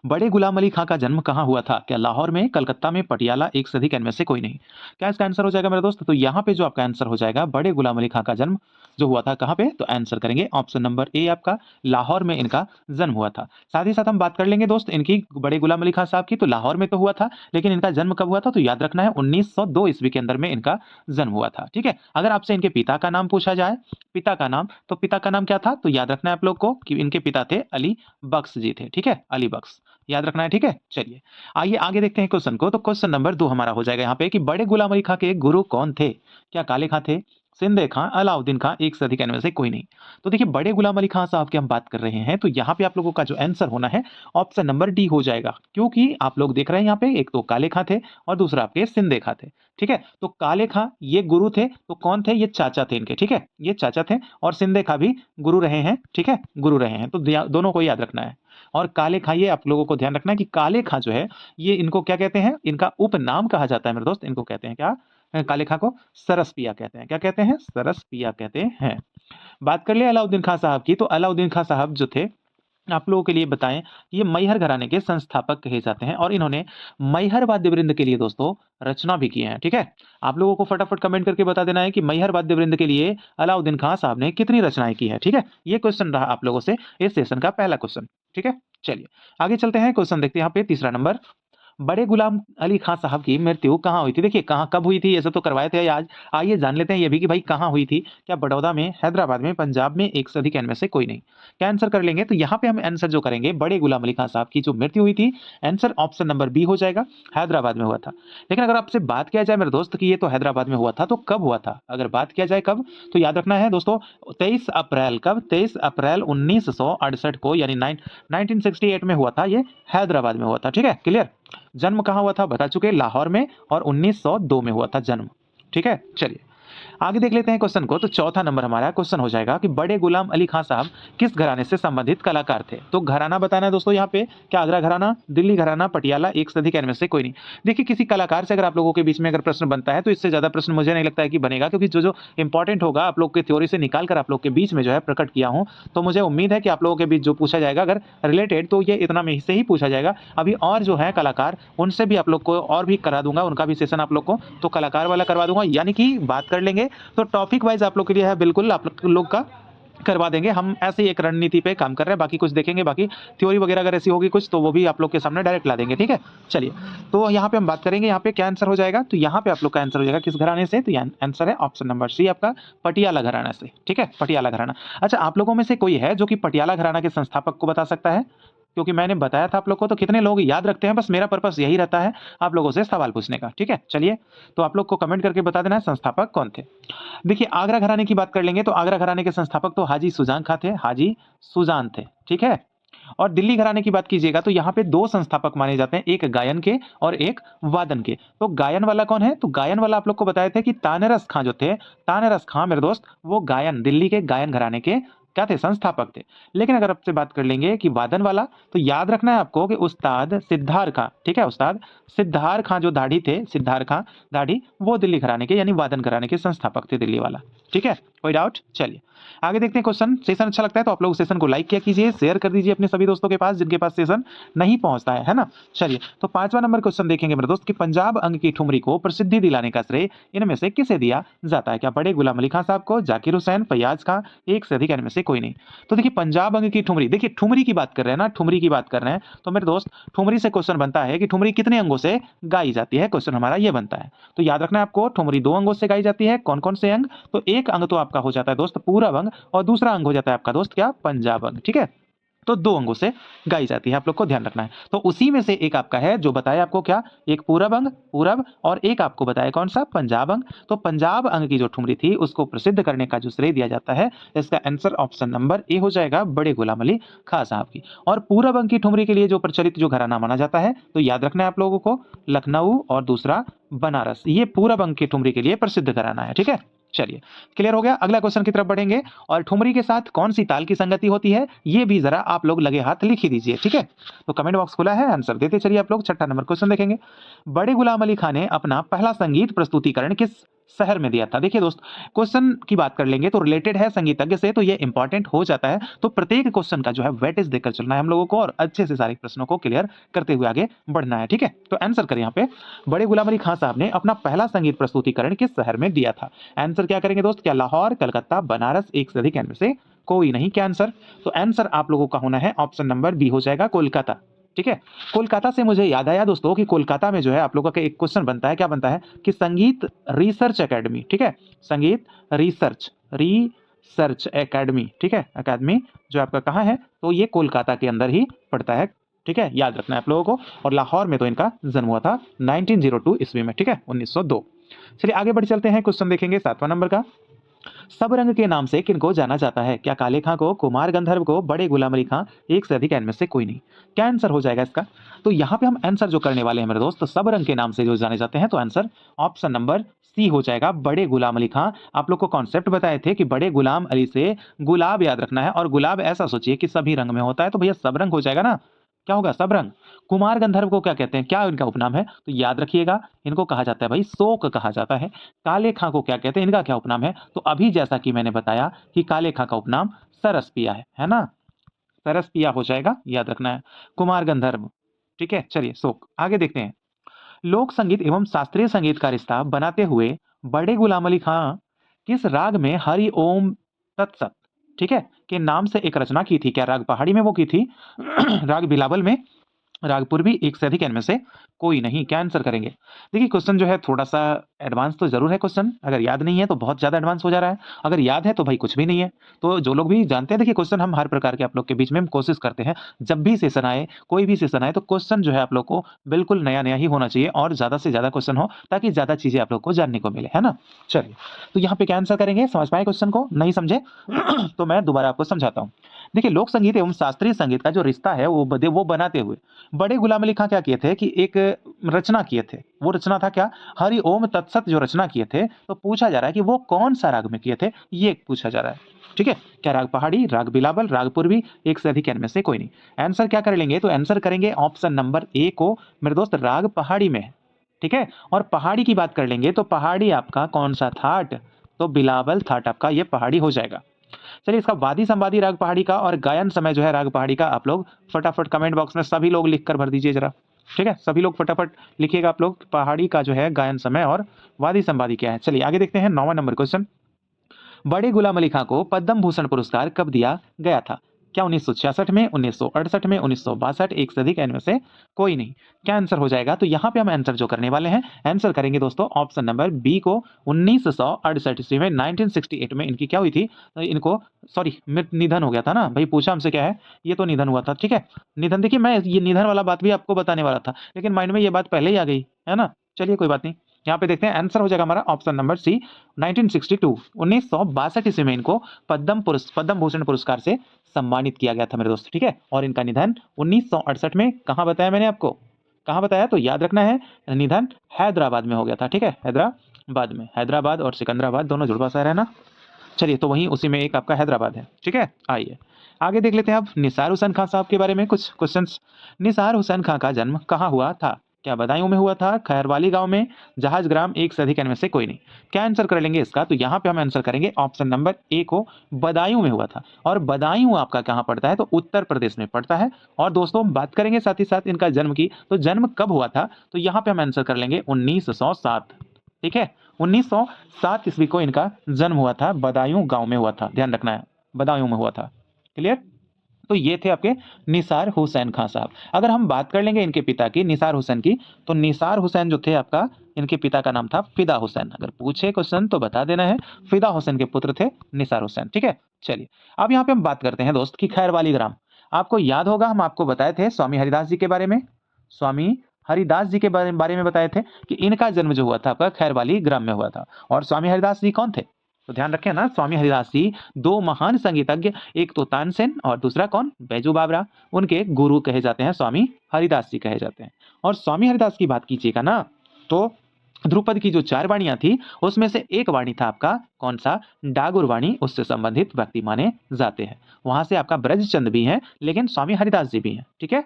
बड़े गुलाम अली खां का जन्म कहाँ हुआ था, क्या लाहौर में, कलकत्ता में, पटियाला, एक से अधिक इनमें से कोई नहीं। क्या इसका आंसर हो जाएगा मेरे दोस्त, तो यहाँ पे जो आपका आंसर हो जाएगा बड़े गुलाम अली खां का जन्म जो हुआ था कहाँ पे, तो आंसर करेंगे ऑप्शन नंबर ए आपका, लाहौर में इनका जन्म हुआ था। साथ ही साथ हम बात कर लेंगे दोस्त इनकी, बड़े गुलाम अली खां साहब की, तो लाहौर में तो हुआ था, लेकिन इनका जन्म कब हुआ था, तो याद रखना है 1902 ईस्वी के अंदर में इनका जन्म हुआ था। ठीक है, अगर आपसे इनके पिता का नाम पूछा जाए, पिता का नाम, तो पिता का नाम क्या था, तो याद रखना है आप लोग को कि इनके पिता थे अली बख्श जी थे। ठीक है, अली बख्श याद रखना है। ठीक है, चलिए आइए आगे देखते हैं क्वेश्चन को। तो क्वेश्चन नंबर 2 हमारा हो जाएगा यहाँ पे कि बड़े गुलाम अली खां के गुरु कौन थे। क्या काले खां थे, सिंधे खां, अलाउद्दीन खां, एक से अधिक इनमें से कोई नहीं। तो देखिए बड़े गुलाम अली खां साहब की हम बात कर रहे हैं, तो यहाँ पे आप लोगों का जो आंसर होना है ऑप्शन नंबर डी हो जाएगा, क्योंकि आप लोग देख रहे हैं यहाँ पे एक तो काले खां थे और दूसरा आपके सिंधे खां थे। ठीक है, तो काले खां ये गुरु थे, तो कौन थे, ये चाचा थे इनके। ठीक है, ये चाचा थे, और सिंधे खां भी गुरु रहे हैं। ठीक है, गुरु रहे हैं, तो दोनों को याद रखना है। और काले खां, ये आप लोगों को ध्यान रखना है कि काले खां जो है ये इनको क्या कहते हैं, इनका उपनाम कहा जाता है मेरे दोस्त, इनको कहते हैं क्या, काले खां को सरस पिया कहते हैं। क्या कहते हैं, सरस पिया कहते हैं। बात कर ले अलाउद्दीन खां साहब की, तो अलाउद्दीन खां साहब जो थे आप लोगों के लिए बताएं, ये मैहर घराने के संस्थापक कहे जाते हैं और इन्होंने मैहर वाद्य वृंद के लिए दोस्तों रचना भी की है। ठीक है, आप लोगों को फटाफट कमेंट करके बता देना है कि मैहर वाद्य वृंद के लिए अलाउद्दीन खान साहब ने कितनी रचनाएं की है। ठीक है, ये क्वेश्चन रहा आप लोगों से इस सेशन का पहला क्वेश्चन। ठीक है, चलिए आगे चलते हैं, क्वेश्चन देखते हैं यहाँ पे तीसरा नंबर। बड़े गुलाम अली खां साहब की मृत्यु कहाँ हुई थी? देखिए कहाँ कब हुई थी, ये सब तो करवाए थे आज। आइए जान लेते हैं ये भी कि भाई कहाँ हुई थी। क्या बड़ौदा में, हैदराबाद में, पंजाब में, एक से अधिक इनमें से कोई नहीं? क्या आंसर कर लेंगे? तो यहाँ पे हम आंसर जो करेंगे, बड़े गुलाम अली खां साहब की जो मृत्यु हुई थी, आंसर ऑप्शन नंबर बी हो जाएगा, हैदराबाद में हुआ था। लेकिन अगर आपसे बात किया जाए मेरे दोस्त कि ये तो हैदराबाद में हुआ था, तो कब हुआ था? अगर बात किया जाए कब, तो याद रखना है दोस्तों 23 अप्रैल, कब? 23 अप्रैल 1968 को, यानी 1968 में हुआ था, ये हैदराबाद में हुआ था। ठीक है, क्लियर। जन्म कहाँ हुआ था बता चुके, लाहौर में, और 1902 में हुआ था जन्म। ठीक है, चलिए आगे देख लेते हैं क्वेश्चन को। तो चौथा नंबर हमारा क्वेश्चन हो जाएगा कि बड़े गुलाम अली खां साहब किस घराने से संबंधित कलाकार थे? तो घराना बताना है दोस्तों यहाँ पे, क्या आगरा घराना, दिल्ली घराना, पटियाला, एक से अधिक इनमें से कोई नहीं? देखिए किसी कलाकार से अगर आप लोगों के बीच में अगर प्रश्न बनता है तो इससे ज्यादा प्रश्न मुझे नहीं लगता है कि बनेगा, क्योंकि जो जो इंपॉर्टेंट होगा आप लोग के थ्योरी से निकाल कर आप लोग के बीच में जो है प्रकट किया हूँ। तो मुझे उम्मीद है कि आप लोगों के बीच जो पूछा जाएगा अगर रिलेटेड, तो ये इतना में से ही पूछा जाएगा। अभी और जो है कलाकार, उनसे भी आप लोग को और भी करा दूंगा, उनका भी सेशन आप लोग को तो कलाकार वाला करवा दूंगा, यानी कि बात कर लेंगे तो टॉपिक वाइज आप लोग के लिए है, बिल्कुल आप लोग का करवा देंगे। हम ऐसे ही एक रणनीति पे काम कर रहे हैं, बाकी कुछ देखेंगे, बाकी थ्योरी वगैरह अगर ऐसी होगी कुछ तो वो भी आप लोग के सामने डायरेक्ट ला देंगे। ठीक है, चलिए तो यहाँ पे हम बात करेंगे, यहाँ पे क्या आंसर हो जाएगा? तो यहाँ पे आप लोग का आंसर हो जाएगा किस घराने से? तो आंसर है ऑप्शन नंबर सी आपका, पटियाला घराना से। ठीक है, पटियाला घराना। अच्छा, आप लोगों में से कोई है जो कि पटियाला घराना के संस्थापक को बता सकता है? क्योंकि मैंने बताया था आप लोग को, तो कितने लोग याद रखते हैं? बस मेरा पर्पस यही रहता है आप लोगों से सवाल पूछने का। ठीक है, चलिए तो आप लोग को कमेंट करके बता देना है संस्थापक कौन थे। देखिए आगरा घराने की बात कर लेंगे तो आगरा घराने के संस्थापक तो हाजी सुजान खां थे, हाजी सुजान थे। ठीक है, और दिल्ली घराने की बात कीजिएगा तो यहाँ पे दो संस्थापक माने जाते हैं, एक गायन के और एक वादन के। तो गायन वाला कौन है? तो गायन वाला आप लोग को बताए थे कि तानरस खां जो थे, तानरस खां मेरे दोस्त, वो गायन, दिल्ली के गायन घराने के क्या थे? संस्थापक थे। लेकिन अगर आपसे बात कर लेंगे कि वादन वाला, तो याद रखना है आपको कि उस्ताद सिद्धार खां, ठीक है, उस्ताद सिद्धार खां जो दाढ़ी थे, सिद्धार खां दाढ़ी, वो दिल्ली घराने के यानी वादन घराने के संस्थापक थे, दिल्ली वाला। ठीक है, कोई डाउट? चलिए आगे देखते हैं क्वेश्चन। सेशन अच्छा लगता है तो आप लोग सेशन को लाइक किया कीजिए, शेयर कर दीजिए अपने सभी दोस्तों के पास जिनके पास सेशन नहीं पहुंचता है ना। चलिए तो पांचवा नंबर क्वेश्चन देखेंगे मेरे दोस्त कि पंजाब अंग की ठुमरी को प्रसिद्धि दिलाने का श्रेय इनमें से किसे दिया जाता है? क्या बड़े गुलाम अली खां साहब को, जाकिर हुसैन, फैयाज खां, एक से अधिक इनमें से कोई नहीं? तो देखिए पंजाब अंग की ठुमरी, देखिए ठुमरी की बात कर रहे हैं ना, ठुमरी की बात कर रहे हैं तो मेरे दोस्त ठुमरी से क्वेश्चन बनता है कि ठुमरी कितने अंगों से गाई जाती है? क्वेश्चन हमारा ये बनता है। तो याद रखना है आपको, ठुमरी दो अंगों से गाई जाती है। कौन कौन से अंग? तो एक अंग तो आपका हो जाता है दोस्त पूरब अंग, और दूसरा अंग हो जाता है आपका दोस्त क्या? पंजाब अंग। ठीक है, तो दो अंगों से गाई जाती है, आप लोग को ध्यान रखना है। तो उसी में से एक आपका है जो बताया आपको क्या, एक पूरब अंग, पूरब, और एक आपको बताया कौन सा? पंजाब अंग। तो पंजाब अंग की जो ठुमरी थी उसको प्रसिद्ध करने का जो श्रेय दिया जाता है, इसका आंसर ऑप्शन नंबर ए हो जाएगा, बड़े गुलाम अली खां साहब की। और पूरब अंग की ठुमरी के लिए जो प्रचलित जो घराना माना जाता है, तो याद रखना है आप लोगों को, लखनऊ और दूसरा बनारस, ये पूरब अंग की ठुमरी के लिए प्रसिद्ध घराना है। ठीक है, चलिए क्लियर हो गया। अगला क्वेश्चन की तरफ बढ़ेंगे, और ठुमरी के साथ कौन सी ताल की संगति होती है, ये भी जरा आप लोग लगे हाथ लिख ही दीजिए। ठीक है, तो कमेंट बॉक्स खुला है, आंसर देते चलिए आप लोग। छठा नंबर क्वेश्चन देखेंगे, बड़े गुलाम अली खान ने अपना पहला संगीत प्रस्तुतिकरण किस शहर में दिया था? देखिए दोस्त क्वेश्चन की बात कर लेंगे तो रिलेटेड है संगीतज्ञ से, तो ये इंपॉर्टेंट हो जाता है। तो प्रत्येक क्वेश्चन का जो है वेटेज देकर चलना है हम लोगों को, और अच्छे से सारे प्रश्नों को क्लियर करते हुए आगे बढ़ना है। ठीक है, तो आंसर करें यहाँ पे, बड़े गुलाम अली खां साहब ने अपना पहला संगीत प्रस्तुतिकरण किस शहर में दिया था? आंसर क्या करेंगे दोस्त? क्या लाहौर, कलकत्ता, बनारस, एक से अधिक इनमें से कोई नहीं? क्या आंसर? तो आंसर आप लोगों का होना है ऑप्शन नंबर बी हो जाएगा, कोलकाता। ठीक है, कोलकाता से मुझे याद आया दोस्तों कि कोलकाता में जो है आप लोगों का एक क्वेश्चन बनता है, क्या बनता है कि संगीत रिसर्च एकेडमी, ठीक है, संगीत रिसर्च एकेडमी, ठीक है, एकेडमी जो आपका कहाँ है? तो ये कोलकाता के अंदर ही पड़ता है। ठीक है, याद रखना है आप लोगों को। और लाहौर में तो इनका जन्म हुआ था 1902 ईस्वी में। ठीक है, 1902। चलिए आगे बढ़ चलते हैं, क्वेश्चन देखेंगे सातवां नंबर का, सब रंग के नाम से किनको जाना जाता है? क्या काले खां को, कुमार गंधर्व को, बड़े गुलाम अली खां, एक से अधिक इनमें से कोई नहीं? क्या आंसर हो जाएगा इसका? तो यहाँ पे हम आंसर जो करने वाले हैं मेरे दोस्त, सब रंग के नाम से जो जाने जाते हैं, तो आंसर ऑप्शन नंबर सी हो जाएगा, बड़े गुलाम अली खां। आप लोग को कॉन्सेप्ट बताए थे कि बड़े गुलाम अली से गुलाब याद रखना है, और गुलाब ऐसा सोचिए कि सभी रंग में होता है, तो भैया सब रंग हो जाएगा ना। क्या होगा? सब रंग। कुमार गंधर्व को क्या कहते हैं? क्या इनका उपनाम है? तो याद रखिएगा, इनको कहा जाता है भाई शोक कहा जाता है। काले खां को क्या कहते हैं? इनका क्या उपनाम है? तो अभी जैसा कि मैंने बताया कि काले खां का उपनाम सरस पिया है ना। सरस पिया हो जाएगा, याद रखना है। कुमार गंधर्व, ठीक है। चलिए शोक, आगे देखते हैं। लोक संगीत एवं शास्त्रीय संगीत का रिश्ता बनाते हुए बड़े गुलाम अली खां किस राग में हरि ओम तत्सत, ठीक है, के नाम से एक रचना की थी? क्या राग पहाड़ी में वो की थी? राग बिलावल में, राग पूर्वी, एक से अधिक इनमें से कोई नहीं। क्या आंसर करेंगे? देखिए क्वेश्चन जो है थोड़ा-सा एडवांस तो ज़रूर है क्वेश्चन, अगर याद नहीं है तो बहुत ज़्यादा एडवांस हो जा रहा है, अगर याद है तो भाई कुछ भी नहीं है। तो जो लोग भी जानते हैं, देखिए क्वेश्चन हम हर प्रकार के आप लोग के बीच में हम कोशिश करते हैं, जब भी सेशन आए, कोई भी सेशन आए तो क्वेश्चन जो है आप लोग को बिल्कुल नया-नया ही होना चाहिए और ज़्यादा से ज़्यादा क्वेश्चन हो ताकि ज़्यादा चीज़ें आप लोग को जानने को मिले, है ना? चलिए, तो यहाँ पे क्या आंसर करेंगे? समझ पाए क्वेश्चन को? नहीं समझे? तो मैं दोबारा आपको समझाता हूँ। देखिए लोक संगीत एवं शास्त्रीय संगीत का जो रिश्ता है वो बनाते हुए बड़े गुलाम अली खां क्या किए थे कि एक रचना किए थे। वो रचना था क्या? हरि ओम तत्सत जो रचना किए थे, तो पूछा जा रहा है कि वो कौन-सा राग में किए थे? ये पूछा जा रहा है। ठीक है? क्या राग पहाड़ी, राग बिलावल, राग पूर्वी, एक से अधिक इनमें से कोई नहीं। आंसर क्या कर लेंगे? तो आंसर करेंगे ऑप्शन नंबर ए को मेरे दोस्त, राग पहाड़ी में है। ठीक है? और पहाड़ी की बात कर लेंगे तो पहाड़ी आपका कौन-सा था? तो बिलावल थाट आपका ये पहाड़ी हो जाएगा। चलिए इसका वादी संवादी राग पहाड़ी का और गायन समय जो है राग पहाड़ी का आप लोग फटाफट कमेंट बॉक्स में सभी लोग लिख कर भर दीजिए जरा। ठीक है? सभी लोग फटाफट लिखिएगा आप लोग पहाड़ी का जो है गायन समय और वादी संवादी क्या है। चलिए आगे देखते हैं 9वां नंबर क्वेश्चन। बड़े गुलाम अली खां को पद्म भूषण पुरस्कार कब दिया गया था? क्या 1966 में, 1968 में, 1962, एक से अधिक इनमें से कोई नहीं। क्या आंसर हो जाएगा? तो यहाँ पे हम आंसर जो करने वाले हैं, आंसर करेंगे दोस्तों ऑप्शन नंबर बी को 1968 ईस्वी में, 1968 में इनकी क्या हुई थी? इनको सॉरी निधन हो गया था ना भाई, पूछा हमसे क्या है, ये तो निधन हुआ था। ठीक है, निधन, देखिए मैं ये निधन वाला बात भी आपको बताने वाला था लेकिन माइंड में ये बात पहले ही आ गई है ना। चलिए कोई बात नहीं, यहाँ पे देखते हैं आंसर हो जाएगा हमारा ऑप्शन नंबर सी 1962, 1962 ईस्वी में इनको पद्म भूषण पुरस्कार से सम्मानित किया गया था मेरे दोस्त। ठीक है, और इनका निधन 1968 में कहाँ बताया मैंने आपको? कहाँ बताया? तो याद रखना है, निधन हैदराबाद में हो गया था। ठीक है, हैदराबाद में, हैदराबाद और सिकंदराबाद दोनों जुड़वा शहर है ना। चलिए तो वहीं उसी में एक आपका हैदराबाद है। ठीक है, आइए आगे देख लेते हैं अब निसार हुसैन खां साहब के बारे में कुछ क्वेश्चंस। निसार हुसैन खां का जन्म कहाँ हुआ था? क्या बदायूं में हुआ था, खैरवाली गांव में, जहाज ग्राम, एक से अधिक इनमें से कोई नहीं। क्या आंसर कर लेंगे इसका? तो यहाँ पे हम आंसर करेंगे ऑप्शन नंबर ए को, बदायूं में हुआ था। और बदायूं आपका कहाँ पड़ता है? तो उत्तर प्रदेश में पड़ता है। और दोस्तों हम बात करेंगे साथ ही साथ इनका जन्म की, तो जन्म कब हुआ था? तो यहाँ पे हम आंसर कर लेंगे 1907। ठीक है, 1907 ईस्वी को इनका जन्म हुआ था, बदायूं गांव में हुआ था, ध्यान रखना है, बदायूं में हुआ था। क्लियर? तो ये थे आपके निसार हुसैन खां साहब। अगर हम बात कर लेंगे इनके पिता की, निसार हुसैन की, तो निसार हुसैन जो थे आपका, इनके पिता का नाम था फिदा हुसैन। अगर पूछे क्वेश्चन तो बता देना है, फिदा हुसैन के पुत्र थे निसार हुसैन। ठीक है, चलिए अब यहाँ पे हम बात करते हैं दोस्त की खैरवाली ग्राम। आपको याद होगा हम आपको बताए थे स्वामी हरिदास जी के बारे में, स्वामी हरिदास जी के बारे में बताए थे कि इनका जन्म जो हुआ था आपका खैरवाली ग्राम में हुआ था। और स्वामी हरिदास जी कौन थे? तो ध्यान रखें ना, स्वामी हरिदास जी दो महान संगीतज्ञ, एक तो तानसेन और दूसरा कौन? बैजू बावरा, उनके गुरु कहे जाते हैं, स्वामी हरिदास जी कहे जाते हैं। और स्वामी हरिदास की बात कीजिएगा ना, तो ध्रुपद की जो 4 वाणियां थी उसमें से एक वाणी था आपका कौन सा? डागुर वाणी, उससे संबंधित व्यक्ति माने जाते हैं। वहां से आपका ब्रजचंद भी हैं लेकिन स्वामी हरिदास जी भी हैं। ठीक है,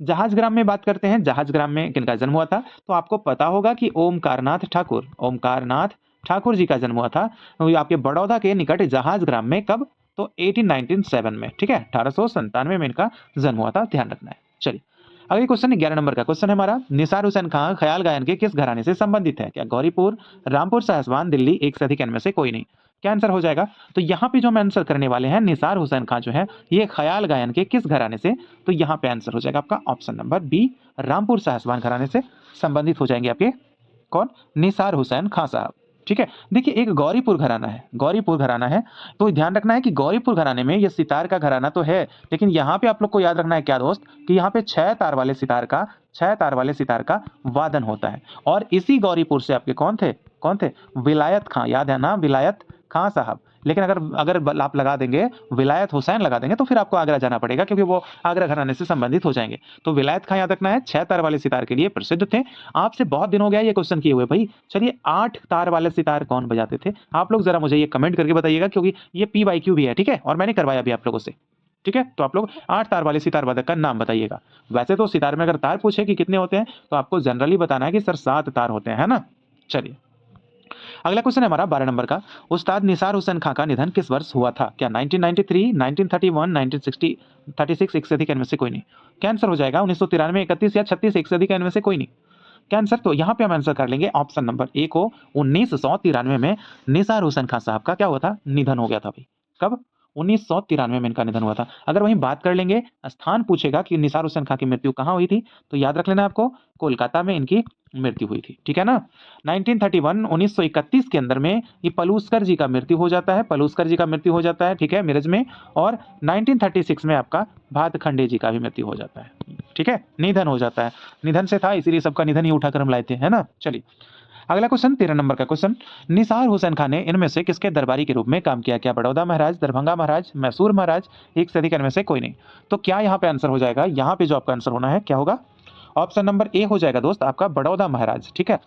जहाज ग्राम में बात करते हैं, जहाज ग्राम में किनका जन्म हुआ था? तो आपको पता होगा कि ओमकारनाथ ठाकुर, ओमकारनाथ ठाकुर जी का जन्म हुआ था वो आपके बड़ौदा के निकट जहाज ग्राम में। कब? तो 1897 में। ठीक है, 1897 में इनका जन्म हुआ था, ध्यान रखना है। चलिए अगले क्वेश्चन 11 नंबर का क्वेश्चन है हमारा, निसार हुसैन खां ख्याल गायन के किस घराने से संबंधित है? क्या गौरीपुर, रामपुर साहिबान, दिल्ली, एक से अधिक इनमें से कोई नहीं। क्या आंसर हो जाएगा? तो यहाँ पे जो हम आंसर करने वाले हैं, निसार हुसैन खां जो है ये ख्याल गायन के किस घराने से, तो यहाँ पे आंसर हो जाएगा आपका ऑप्शन नंबर बी, रामपुर साहिबान घराने से संबंधित हो जाएंगे आपके कौन? निसार हुसैन खां साहब। ठीक है, देखिए एक गौरीपुर घराना है, गौरीपुर घराना है, तो ध्यान रखना है कि गौरीपुर घराने में ये सितार का घराना तो है, लेकिन यहाँ पे आप लोग को याद रखना है क्या दोस्त, कि यहाँ पे 6 तार वाले सितार का वादन होता है। और इसी गौरीपुर से आपके कौन थे? विलायत खां, याद है ना, विलायत खां साहब। लेकिन अगर आप लगा देंगे विलायत हुसैन लगा देंगे तो फिर आपको आगरा जाना पड़ेगा, क्योंकि वो आगरा घराने से संबंधित हो जाएंगे। तो विलायत खां याद रखना है, 6 तार वाले सितार के लिए प्रसिद्ध थे। आपसे बहुत दिन हो गया ये क्वेश्चन किए हुए भाई। चलिए 8 तार वाले सितार कौन बजाते थे? आप लोग जरा मुझे ये कमेंट करके बताइएगा, क्योंकि ये PYQ भी है। ठीक है, और मैंने करवाया भी आप लोगों से। ठीक है, तो आप लोग 8 तार वाले सितार वादक का नाम बताइएगा। वैसे तो सितार में अगर तार पूछे कि कितने होते हैं तो आपको जनरली बताना है कि सर 7 तार होते हैं, है ना। चलिए अगला क्वेश्चन है हमारा 12 नंबर का, उस्ताद निसार हुसैन खां का निधन किस वर्ष हुआ था? क्या 1993, 1931, 1960, 36, एक से अधिक इनमें से कोई नहीं? क्या आंसर हो जाएगा? 1993, 31 या 36, एक से अधिक इनमें से कोई नहीं? क्या आंसर? तो यहाँ पे हम आंसर कर लेंगे ऑप्शन नंबर ए को। 1993 में निसार हुसैन खां साहब का क्या हुआ था? निधन हो गया था भाई। कब? 1993 में इनका निधन हुआ था। अगर वहीं बात कर लेंगे, स्थान पूछेगा कि निसार हुसैन खां की मृत्यु कहाँ हुई थी, तो याद रख लेना आपको, कोलकाता में इनकी मृत्यु हुई थी। ठीक है ना? 1931 1931 के अंदर में ये पलूस्कर जी का मृत्यु हो जाता है, पलूस्कर जी का मृत्यु हो जाता है, ठीक है, मिरज में। और 1936 में आपका भातखंडे जी का भी मृत्यु हो जाता है। ठीक है, निधन हो जाता है। निधन से था, इसीलिए सबका निधन ही उठाकर हम लाए थे, है ना? चलिए अगला क्वेश्चन 13 नंबर का क्वेश्चन, निसार हुसैन खान ने इनमें से किसके दरबारी के रूप में काम किया? क्या बड़ौदा महाराज, दरभंगा महाराज, मैसूर महाराज, एक से अधिक इनमें से कोई नहीं? तो क्या यहाँ पे आंसर हो जाएगा? यहाँ पे जो आपका आंसर होना है क्या होगा? ऑप्शन नंबर ए हो जाएगा दोस्त आपका, बड़ौदा महाराज। ठीक है,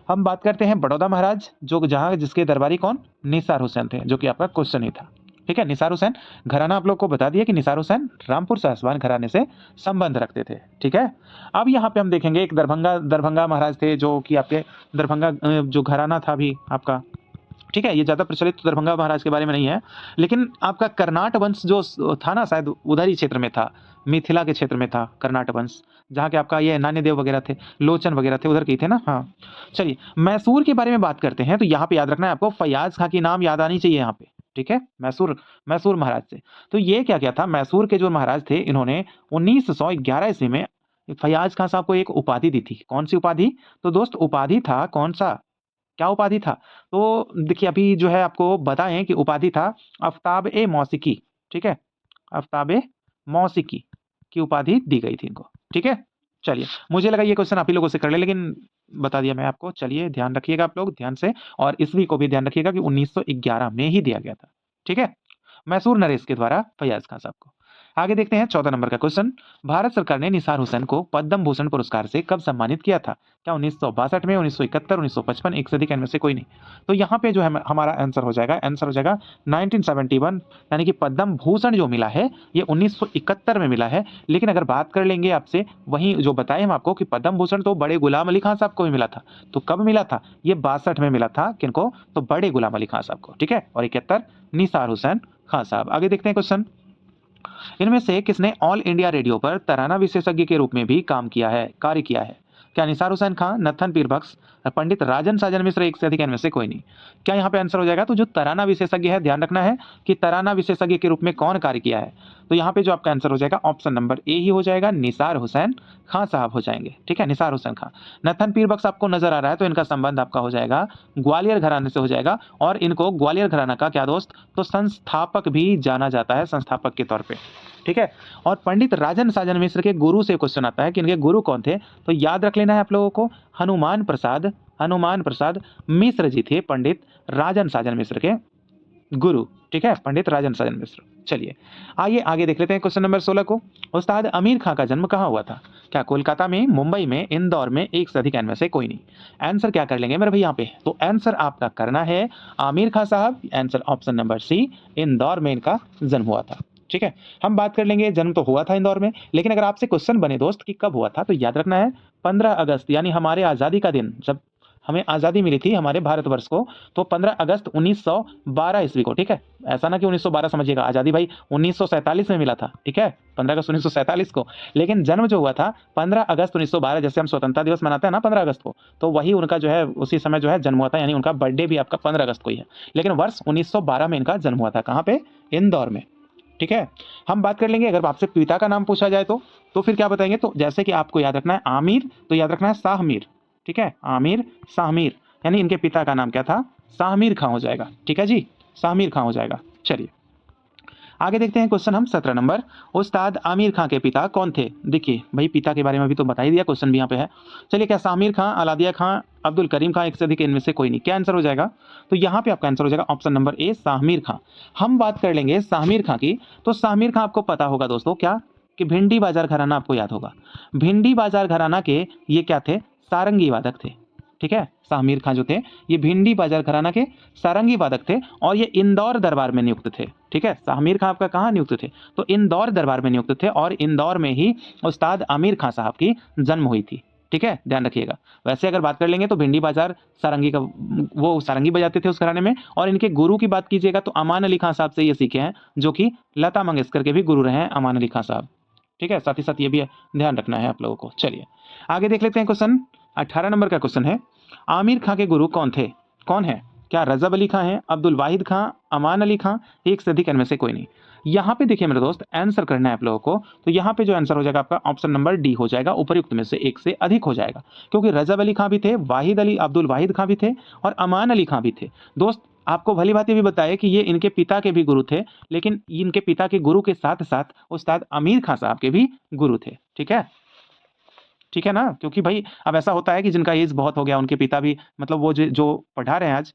हम बात करते हैं बड़ौदा महाराज, जो जहां जिसके दरबारी कौन? निसार हुसैन थे, जो कि आपका क्वेश्चन ही था। ठीक है, निसार हुसैन घराना आप लोग को बता दिया कि निसार हुसैन रामपुर सासवान घराने से संबंध रखते थे। ठीक है, अब यहाँ पे हम देखेंगे एक दरभंगा दरभंगा महाराज थे, जो कि आपके दरभंगा जो घराना था भी आपका। ठीक है, ये ज़्यादा प्रचलित तो दरभंगा महाराज के बारे में नहीं है, लेकिन आपका कर्नाट वंश जो था ना, शायद उधर ही क्षेत्र में था, मिथिला के क्षेत्र में था कर्नाट वंश, जहाँ के आपका ये नान्यदेव वगैरह थे, लोचन वगैरह थे, उधर के थे ना। हाँ, चलिए मैसूर के बारे में बात करते हैं, तो यहाँ पे याद रखना है आपको, फयाज खां की नाम याद आनी चाहिए यहाँ पे। ठीक है, मैसूर मैसूर महाराज से। तो ये क्या क्या था, मैसूर के जो महाराज थे, इन्होंने 1911 ईस्वी में फयाज खां साहब को एक उपाधि दी थी। कौन सी उपाधि? तो दोस्त उपाधि था कौन सा? क्या उपाधि था? तो देखिए अभी जो है आपको बताएं कि उपाधि था आफ्ताब-ए मौसिकी। ठीक है, आफ्ताब-ए मौसिकी की उपाधि दी गई थी इनको। ठीक है, चलिए मुझे लगा ये क्वेश्चन आप ही लोगों से कर ले, लेकिन बता दिया मैं आपको। चलिए ध्यान रखिएगा आप लोग ध्यान से, और ईस्वी को भी ध्यान रखिएगा कि 1911 में ही दिया गया था। ठीक है, मैसूर नरेश के द्वारा फयाज खान साहब को। आगे देखते हैं 14 नंबर का क्वेश्चन, भारत सरकार ने निसार हुसैन को पद्म भूषण पुरस्कार से कब सम्मानित किया था? क्या 1962 में, 1971, 1955, एक से अधिक इनमें से कोई नहीं? तो यहाँ पे जो है हमारा आंसर हो जाएगा 1971, यानी कि पद्म भूषण जो मिला है ये 1971 में मिला है। लेकिन अगर बात कर लेंगे आपसे, वहीं जो बताए हम आपको कि पद्म भूषण तो बड़े गुलाम अली खान साहब को भी मिला था। तो कब मिला था? ये 62 में मिला था। किनको? तो बड़े गुलाम अली खान साहब को। ठीक है, और 71 निसार हुसैन खान साहब। आगे देखते हैं क्वेश्चन, इनमें से किसने ऑल इंडिया रेडियो पर तराना विशेषज्ञ के रूप में भी कार्य किया है? क्या निसार हुसैन खान, नथन पीर बख्श, पंडित राजन साजन मिश्र, एक से अधिक इनमें से कोई नहीं? क्या यहाँ पे आंसर हो जाएगा? तो जो तराना विशेषज्ञ है, ध्यान रखना है कि तराना विशेषज्ञ के रूप में कौन कार्य किया है, तो यहाँ पे जो आपका आंसर हो जाएगा ऑप्शन नंबर ए ही हो जाएगा, निसार हुसैन खां साहब हो जाएंगे। ठीक है, निसार हुसैन खां। नथन पीर बख्श आपको नजर आ रहा है, तो इनका संबंध आपका हो जाएगा ग्वालियर घराने से हो जाएगा, और इनको ग्वालियर घराना का क्या दोस्त, तो संस्थापक भी जाना जाता है, संस्थापक के तौर पे। ठीक है, और पंडित राजन साजन मिश्र के गुरु से क्वेश्चन आता है कि इनके गुरु कौन थे, तो याद रख लेना है आप लोगों को, हनुमान प्रसाद मिश्र जी थे पंडित राजन साजन मिश्र के गुरु। ठीक है, पंडित राजन साजन मिश्र। चलिए आइए आगे देख लेते हैं क्वेश्चन नंबर 16 को, उस्ताद आमिर खां का जन्म कहाँ हुआ था? क्या कोलकाता में, मुंबई में, इंदौर में, एक से अधिक इनमें से कोई नहीं? आंसर क्या कर लेंगे मेरे भाई यहाँ पे? तो आंसर आपका करना है Aamir Khan Sahab, answer option number C, Indore में इनका जन्म हुआ था। ठीक है, हम बात कर लेंगे, जन्म तो हुआ था इंदौर में, लेकिन अगर आपसे क्वेश्चन बने दोस्त कि कब हुआ था, तो याद रखना है 15 अगस्त, यानी हमारे आज़ादी का दिन, जब हमें आज़ादी मिली थी हमारे भारतवर्ष को, तो 15 अगस्त 1912 ईस्वी को। ठीक है, ऐसा ना कि 1912 समझिएगा, आज़ादी भाई 1947 में मिला था। ठीक है, 15 अगस्त 1947 को, लेकिन जन्म जो हुआ था 15 अगस्त 1912, जैसे हम स्वतंत्रता दिवस मनाते हैं ना 15 अगस्त को, तो वही उनका जो है उसी समय जो है जन्म हुआ था, यानी उनका बर्थडे भी आपका 15 अगस्त को ही है, लेकिन वर्ष 1912 में इनका जन्म हुआ था। कहाँ पे? इंदौर में। ठीक है, हम बात कर लेंगे, अगर आपसे पिता का नाम पूछा जाए तो फिर क्या बताएंगे? तो जैसे कि आपको याद रखना है आमिर, तो याद रखना है शाहमीर। ठीक है, आमिर शाहमीर, यानी इनके पिता का नाम क्या था? शाहमीर खां हो जाएगा। ठीक है जी, शाहमीर खां हो जाएगा। चलिए आगे देखते हैं क्वेश्चन हम 17 नंबर, उस्ताद आमिर खां के पिता कौन थे? देखिए भाई पिता के बारे में भी तो बता ही दिया, क्वेश्चन भी यहाँ पे है। चलिए, क्या शामिर खां, अलादिया खां, अब्दुल करीम खां, एक से अधिक इनमें से कोई नहीं? क्या आंसर हो जाएगा? तो यहाँ पे आपका आंसर हो जाएगा ऑप्शन नंबर ए, शामिर खां। हम बात कर लेंगे शामिर खां की, तो शामिर खां आपको पता होगा दोस्तों क्या, कि भिंडी बाजार घराना आपको याद होगा। भिंडी बाजार घराना के ये क्या थे? सारंगी वादक थे। ठीक है, शामिर खां जो थे ये भिंडी बाजार घराना के सारंगी वादक थे, और ये इंदौर दरबार में नियुक्त थे। ठीक है, शामिर खां आपका कहाँ नियुक्त थे? तो इंदौर दरबार में नियुक्त थे, और इंदौर में ही उस्ताद आमिर खां साहब की जन्म हुई थी। ठीक है, ध्यान रखिएगा। वैसे अगर बात कर लेंगे तो भिंडी बाजार सारंगी का, वो सारंगी बजाते थे उस घराने में। और इनके गुरु की बात कीजिएगा तो अमान अली खां साहब से ये सीखे हैं, जो कि लता मंगेशकर के भी गुरु रहे हैं अमान अली खां साहब। ठीक है, साथ ही साथ ये भी ध्यान रखना है आप लोगों को। चलिए आगे देख लेते हैं। क्वेश्चन 18 नंबर का क्वेश्चन है, आमिर खां के गुरु कौन थे? कौन है? क्या रजब अली खां है, अब्दुल वाहिद खां, अमान अली खां, एक से अधिक इनमें से कोई नहीं? यहाँ पे देखिए मेरे दोस्त, आंसर करना है आप लोगों को। तो यहाँ पे जो आंसर हो जाएगा आपका ऑप्शन नंबर डी हो जाएगा, उपर्युक्त में से एक से अधिक हो जाएगा। क्योंकि रजब अली खां भी थे, अब्दुल वाहिद खां भी थे और अमान अली खां भी थे। दोस्त आपको भली भांति भी बताया कि ये इनके पिता के भी गुरु थे, लेकिन इनके पिता के गुरु के साथ साथ उस्ताद आमिर खां साहब के भी गुरु थे। ठीक है, ठीक है ना? क्योंकि भाई अब ऐसा होता है कि जिनका एज बहुत हो गया, उनके पिता भी, मतलब वो जो पढ़ा रहे हैं आज,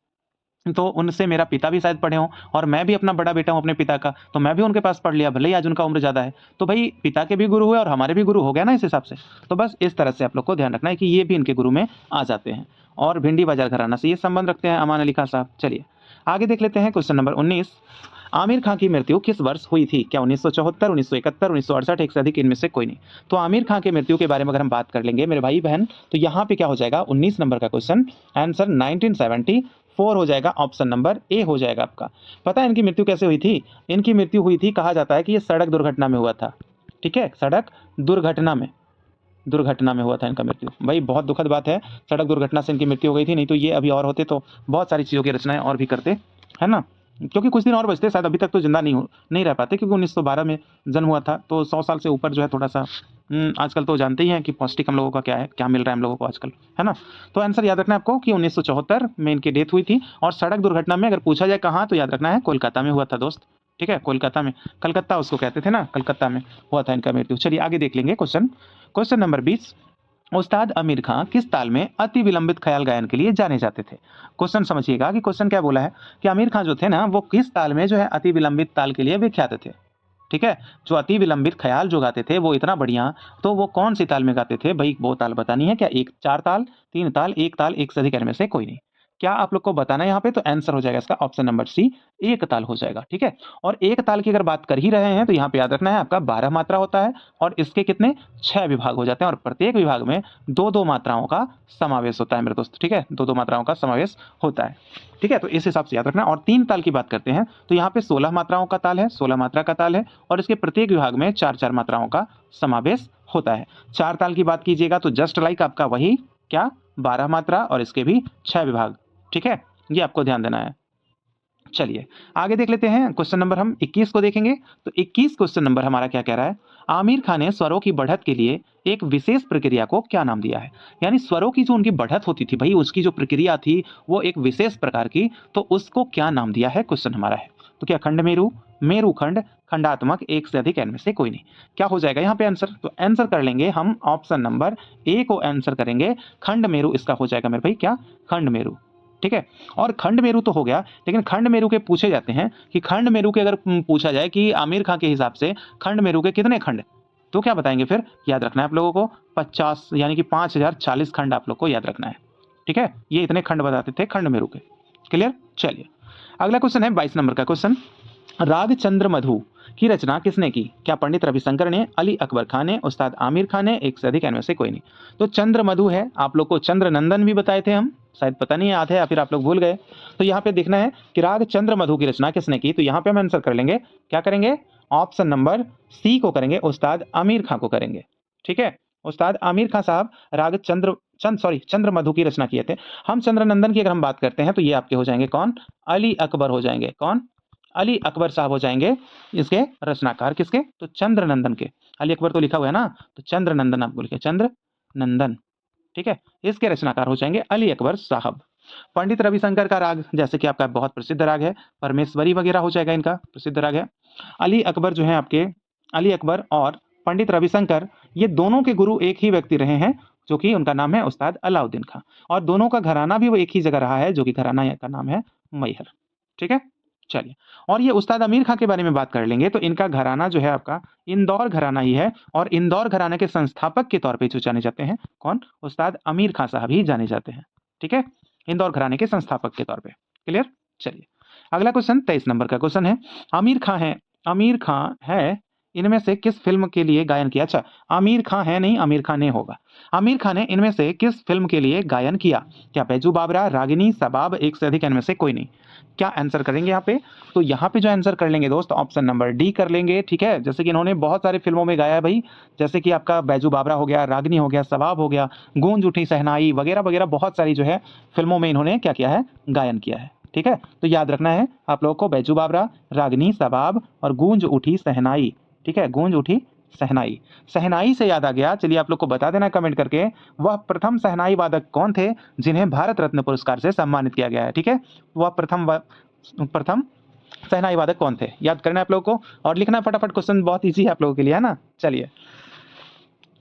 तो उनसे मेरा पिता भी शायद पढ़े हों और मैं भी अपना बड़ा बेटा हूँ अपने पिता का, तो मैं भी उनके पास पढ़ लिया, भले ही आज उनका उम्र ज़्यादा है। तो भाई पिता के भी गुरु हुए और हमारे भी गुरु हो गया ना इस हिसाब से। तो बस इस तरह से आप लोग को ध्यान रखना है कि ये भी इनके गुरु में आ जाते हैं और भिंडी बाजार घराना से ये संबंध रखते हैं अमान अली खां साहब। चलिए आगे देख लेते हैं। क्वेश्चन नंबर 19, आमिर खां की मृत्यु किस वर्ष हुई थी? क्या 1974, 1971, 1968, एक से अधिक इनमें से कोई नहीं? तो आमिर खां की मृत्यु के बारे में अगर हम बात कर लेंगे मेरे भाई बहन, तो यहाँ पे क्या हो जाएगा 19 नंबर का क्वेश्चन, आंसर 1974 हो जाएगा, ऑप्शन नंबर ए हो जाएगा आपका। पता है इनकी मृत्यु कैसे हुई थी? इनकी मृत्यु हुई थी, कहा जाता है कि ये सड़क दुर्घटना में हुआ था। ठीक है, सड़क दुर्घटना में हुआ था इनका मृत्यु। भाई बहुत दुखद बात है, सड़क दुर्घटना से इनकी मृत्यु हो गई थी, नहीं तो ये अभी और होते तो बहुत सारी चीज़ों की रचनाएं और भी करते, है ना? क्योंकि कुछ दिन और बचते, शायद अभी तक तो जिंदा नहीं रह पाते, क्योंकि 1912 में जन्म हुआ था, तो 100 साल से ऊपर जो है थोड़ा सा आजकल तो जानते ही हैं कि पौष्टिक हम लोगों का क्या मिल रहा है हम लोगों को आजकल, है ना? तो आंसर याद रखना है आपको कि 1974 में इनकी डेथ हुई थी। और सड़क दुर्घटना में अगर पूछा जाए कहाँ, तो याद रखना है कोलकाता में हुआ था दोस्त। ठीक है, कोलकाता में, कलकत्ता उसको कहते थे ना, कलकत्ता में हुआ था इनका मृत्यु। चलिए आगे देख लेंगे। क्वेश्चन नंबर 20, उस्ताद आमिर खां किस ताल में अति विलंबित ख्याल गायन के लिए जाने जाते थे? क्वेश्चन समझिएगा कि क्वेश्चन क्या बोला है कि आमिर खां जो थे ना, वो किस ताल में जो है अति विलंबित ताल के लिए विख्यात थे? ठीक है, जो अति विलंबित ख्याल जो गाते थे वो इतना बढ़िया, तो वो कौन सी ताल में गाते थे भाई? वो ताल बतानी है। क्या एक 4 ताल, 3 ताल, एक से अधिक इनमें से कोई नहीं? क्या आप लोग को बताना है यहाँ पे? तो आंसर हो जाएगा इसका ऑप्शन नंबर सी, एक ताल हो जाएगा। ठीक है, और एक ताल की अगर बात कर ही रहे हैं तो यहाँ पे याद रखना है आपका 12 मात्रा होता है और इसके कितने 6 विभाग हो जाते हैं और प्रत्येक विभाग में 2-2 मात्राओं का समावेश होता है मेरे दोस्त। ठीक है, 2-2 मात्राओं का समावेश होता है। ठीक है, तो इस हिसाब से याद रखना। और 3 ताल की बात करते हैं तो यहाँ पे 16 मात्राओं का ताल है, 16 मात्रा का ताल है और इसके प्रत्येक विभाग में 4-4 मात्राओं का समावेश होता है। 4 ताल की बात कीजिएगा तो जस्ट लाइक आपका वही क्या 12 मात्रा और इसके भी 6 विभाग। ठीक है, ये आपको ध्यान देना है। चलिए आगे देख लेते हैं। क्वेश्चन नंबर हम 21 को देखेंगे। तो 21 क्वेश्चन नंबर हमारा क्या कह रहा है, आमिर खान ने स्वरों की बढ़त के लिए एक विशेष प्रक्रिया को क्या नाम दिया है? यानी स्वरों की जो उनकी बढ़त होती थी भाई, उसकी जो प्रक्रिया थी वो एक विशेष प्रकार की, तो उसको क्या नाम दिया है? क्वेश्चन हमारा है। तो क्या खंड मेरु, मेरु खंड, खंडात्मक, एक से अधिक इनमें से कोई नहीं? क्या हो जाएगा यहाँ पे आंसर? तो आंसर कर लेंगे हम ऑप्शन नंबर ए को आंसर करेंगे, खंड मेरु इसका हो जाएगा मेरे भाई, क्या खंड मेरु। ठीक है, और खंड मेरु तो हो गया, लेकिन खंड मेरु के पूछे जाते हैं कि खंड मेरु के अगर पूछा जाए कि आमिर खां के हिसाब से खंड मेरु के कितने खंड, तो क्या बताएंगे फिर? याद रखना है आप लोगों को 50, यानी कि 5040 खंड आप लोग को याद रखना है। ठीक है, ये इतने खंड बताते थे खंड मेरु के। क्लियर? चलिए अगला क्वेश्चन है 22 नंबर का क्वेश्चन, राग चंद्र मधु की रचना किसने की? क्या पंडित रविशंकर ने, अली अकबर खान ने, उस्ताद आमिर खान ने, एक से अधिक इनमें से कोई नहीं? तो चंद्र मधु है, आप लोग को चंद्र नंदन भी बताए थे हम, शायद पता नहीं याद है या फिर आप लोग भूल गए। तो यहाँ पे देखना है कि राग चंद्र मधु की रचना किसने की, तो यहाँ पे हम आंसर कर लेंगे, क्या करेंगे? ऑप्शन नंबर सी को करेंगे, उस्ताद आमिर खां को करेंगे। ठीक है, उस्ताद आमिर खां साहब राग चंद्र मधु की रचना किए थे। हम चंद्र नंदन की अगर हम बात करते हैं तो ये आपके हो जाएंगे कौन? अली अकबर हो जाएंगे। कौन? अली अकबर साहब हो जाएंगे इसके रचनाकार। किसके? तो चंद्र नंदन के। अली अकबर तो लिखा हुआ है ना, तो चंद्र नंदन आप बोल के, चंद्र नंदन। ठीक है, इसके रचनाकार हो जाएंगे अली अकबर साहब। पंडित रविशंकर का राग जैसे कि आपका बहुत प्रसिद्ध राग है, परमेश्वरी वगैरह हो जाएगा, इनका प्रसिद्ध राग है। अली अकबर जो है आपके, अली अकबर और पंडित रविशंकर, ये दोनों के गुरु एक ही व्यक्ति रहे हैं, जो कि उनका नाम है उस्ताद अलाउद्दीन खां, और दोनों का घराना भी वो एक ही जगह रहा है, जो कि घराना का नाम है मैहर। ठीक है, चलिए, और ये उस्ताद आमिर खां के बारे में बात कर लेंगे तो इनका घराना जो है आपका इंदौर घराना ही है, और इंदौर घराने के संस्थापक के तौर पे जो जाने जाते हैं कौन? उस्ताद आमिर खां साहब ही जाने जाते हैं। ठीक है, इंदौर घराने के संस्थापक के तौर पे। क्लियर? चलिए अगला क्वेश्चन 23 नंबर का क्वेश्चन है, आमिर खां है इनमें से किस फिल्म के लिए गायन किया? अच्छा, आमिर खान है नहीं, आमिर खान ने होगा। आमिर खान ने इनमें से किस फिल्म के लिए गायन किया? क्या बैजू बावरा, रागिनी, सबाब, एक से अधिक, इनमें से कोई नहीं? क्या आंसर करेंगे यहाँ पे? तो यहाँ पे जो आंसर कर लेंगे दोस्त ऑप्शन नंबर डी कर लेंगे, ठीक है। जैसे कि इन्होंने बहुत सारे फिल्मों में गाया है भाई, जैसे कि आपका बैजू बावरा हो गया, रागिनी हो गया, सबाब हो गया, गूंज उठी शहनाई वगैरह वगैरह, बहुत सारी जो है फिल्मों में इन्होंने क्या किया है? गायन किया है, ठीक है। तो याद रखना है आप लोगों को, बैजू बावरा, रागिनी, सबाब और गूंज उठी शहनाई, ठीक है, गूंज उठी शहनाई। शहनाई से याद आ गया, चलिए आप लोग को बता देना कमेंट करके, वह प्रथम शहनाई वादक कौन थे जिन्हें भारत रत्न पुरस्कार से सम्मानित किया गया है, ठीक है। वह प्रथम शहनाई वादक कौन थे, याद करना है आप लोगों को, और लिखना है फटाफट, क्वेश्चन बहुत ईजी है आप लोगों के लिए, है ना।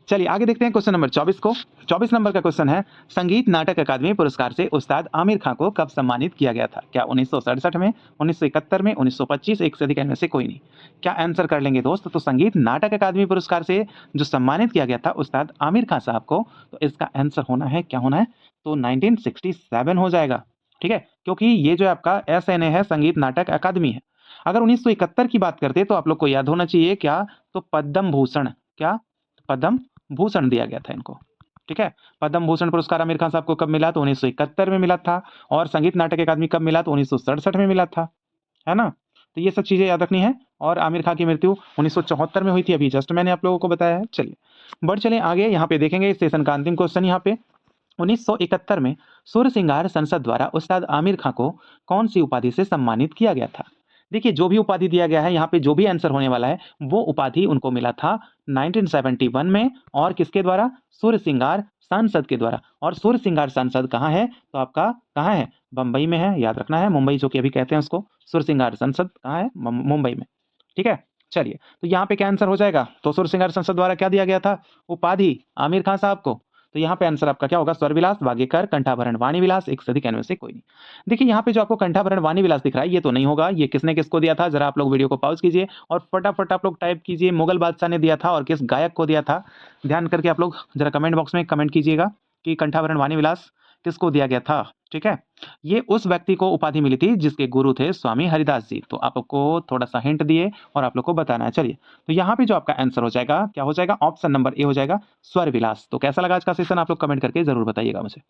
चलिए आगे देखते हैं क्वेश्चन नंबर 24 को। 24 नंबर का क्वेश्चन है, संगीत नाटक अकादमी पुरस्कार से उस्ताद आमिर खान को कब सम्मानित किया गया था? क्या 1967 में, 1971 में, 1925, एक से अधिक, इनमें से कोई नहीं? क्या आंसर कर लेंगे दोस्त? तो संगीत नाटक अकादमी पुरस्कार से जो सम्मानित किया गया था उस्ताद आमिर खान साहब को, तो इसका आंसर होना है, क्या होना है? तो 1967 हो जाएगा, ठीक है, क्योंकि ये जो आपका SNA है, संगीत नाटक अकादमी है। अगर 1971 की बात करते तो आप लोग को याद होना चाहिए क्या? तो पद्म भूषण, क्या? पद्म भूषण दिया गया था इनको, ठीक है। पद्म भूषण पुरस्कार आमिर खान साहब को कब मिला? तो 1971 में मिला था। और संगीत नाटक अकादमी कब मिला? तो 1967 में मिला था, है ना। तो ये सब चीजें याद रखनी है। और आमिर खान की मृत्यु 1974 में हुई थी, अभी जस्ट मैंने आप लोगों को बताया है। चलिए बढ़ चले आगे, यहाँ पे देखेंगे इस सेशन का अंतिम क्वेश्चन। यहाँ पे 1971 में सूर्य सिंगार संसद द्वारा उस्ताद आमिर खान को कौन सी उपाधि से सम्मानित किया गया था? देखिए जो भी उपाधि दिया गया है यहाँ पे, जो भी आंसर होने वाला है, वो उपाधि उनको मिला था 1971 में, और किसके द्वारा? सूर्य सिंगार संसद के द्वारा। और सूर्य सिंगार संसद कहाँ है? तो आपका कहाँ है? बम्बई में है, याद रखना है, मुंबई जो कि अभी कहते हैं उसको। सूर्य सिंगार संसद कहाँ है? मुंबई में, ठीक है। चलिए तो यहाँ पे क्या आंसर हो जाएगा? तो सूर्य सिंगार संसद द्वारा क्या दिया गया था उपाधि आमिर खान साहब को? तो यहाँ पे आंसर आपका क्या होगा? स्वर विलास, वागीकर, कंठाभरण, वाणी विलास, एक से अधिक, इनमें से कोई नहीं। देखिए यहाँ पे जो आपको कंठाभरण वाणी विलास दिख रहा है, ये तो नहीं होगा। ये किसने किसको दिया था? जरा आप लोग वीडियो को पॉज कीजिए और फटाफट आप लोग टाइप कीजिए, मुगल बादशाह ने दिया था, और किस गायक को दिया था? ध्यान करके आप लोग जरा कमेंट बॉक्स में कमेंट कीजिएगा कि कंठाभरण वाणी विलास किसको दिया गया था, ठीक है। ये उस व्यक्ति को उपाधि मिली थी जिसके गुरु थे स्वामी हरिदास जी। तो आपको थोड़ा सा हिंट दिए और आप लोग को बताना है। चलिए तो यहाँ पे जो आपका आंसर हो जाएगा, क्या हो जाएगा? ऑप्शन नंबर ए हो जाएगा, स्वर विलास। तो कैसा लगा आज का सेशन? आप लोग कमेंट करके जरूर बताइएगा मुझे।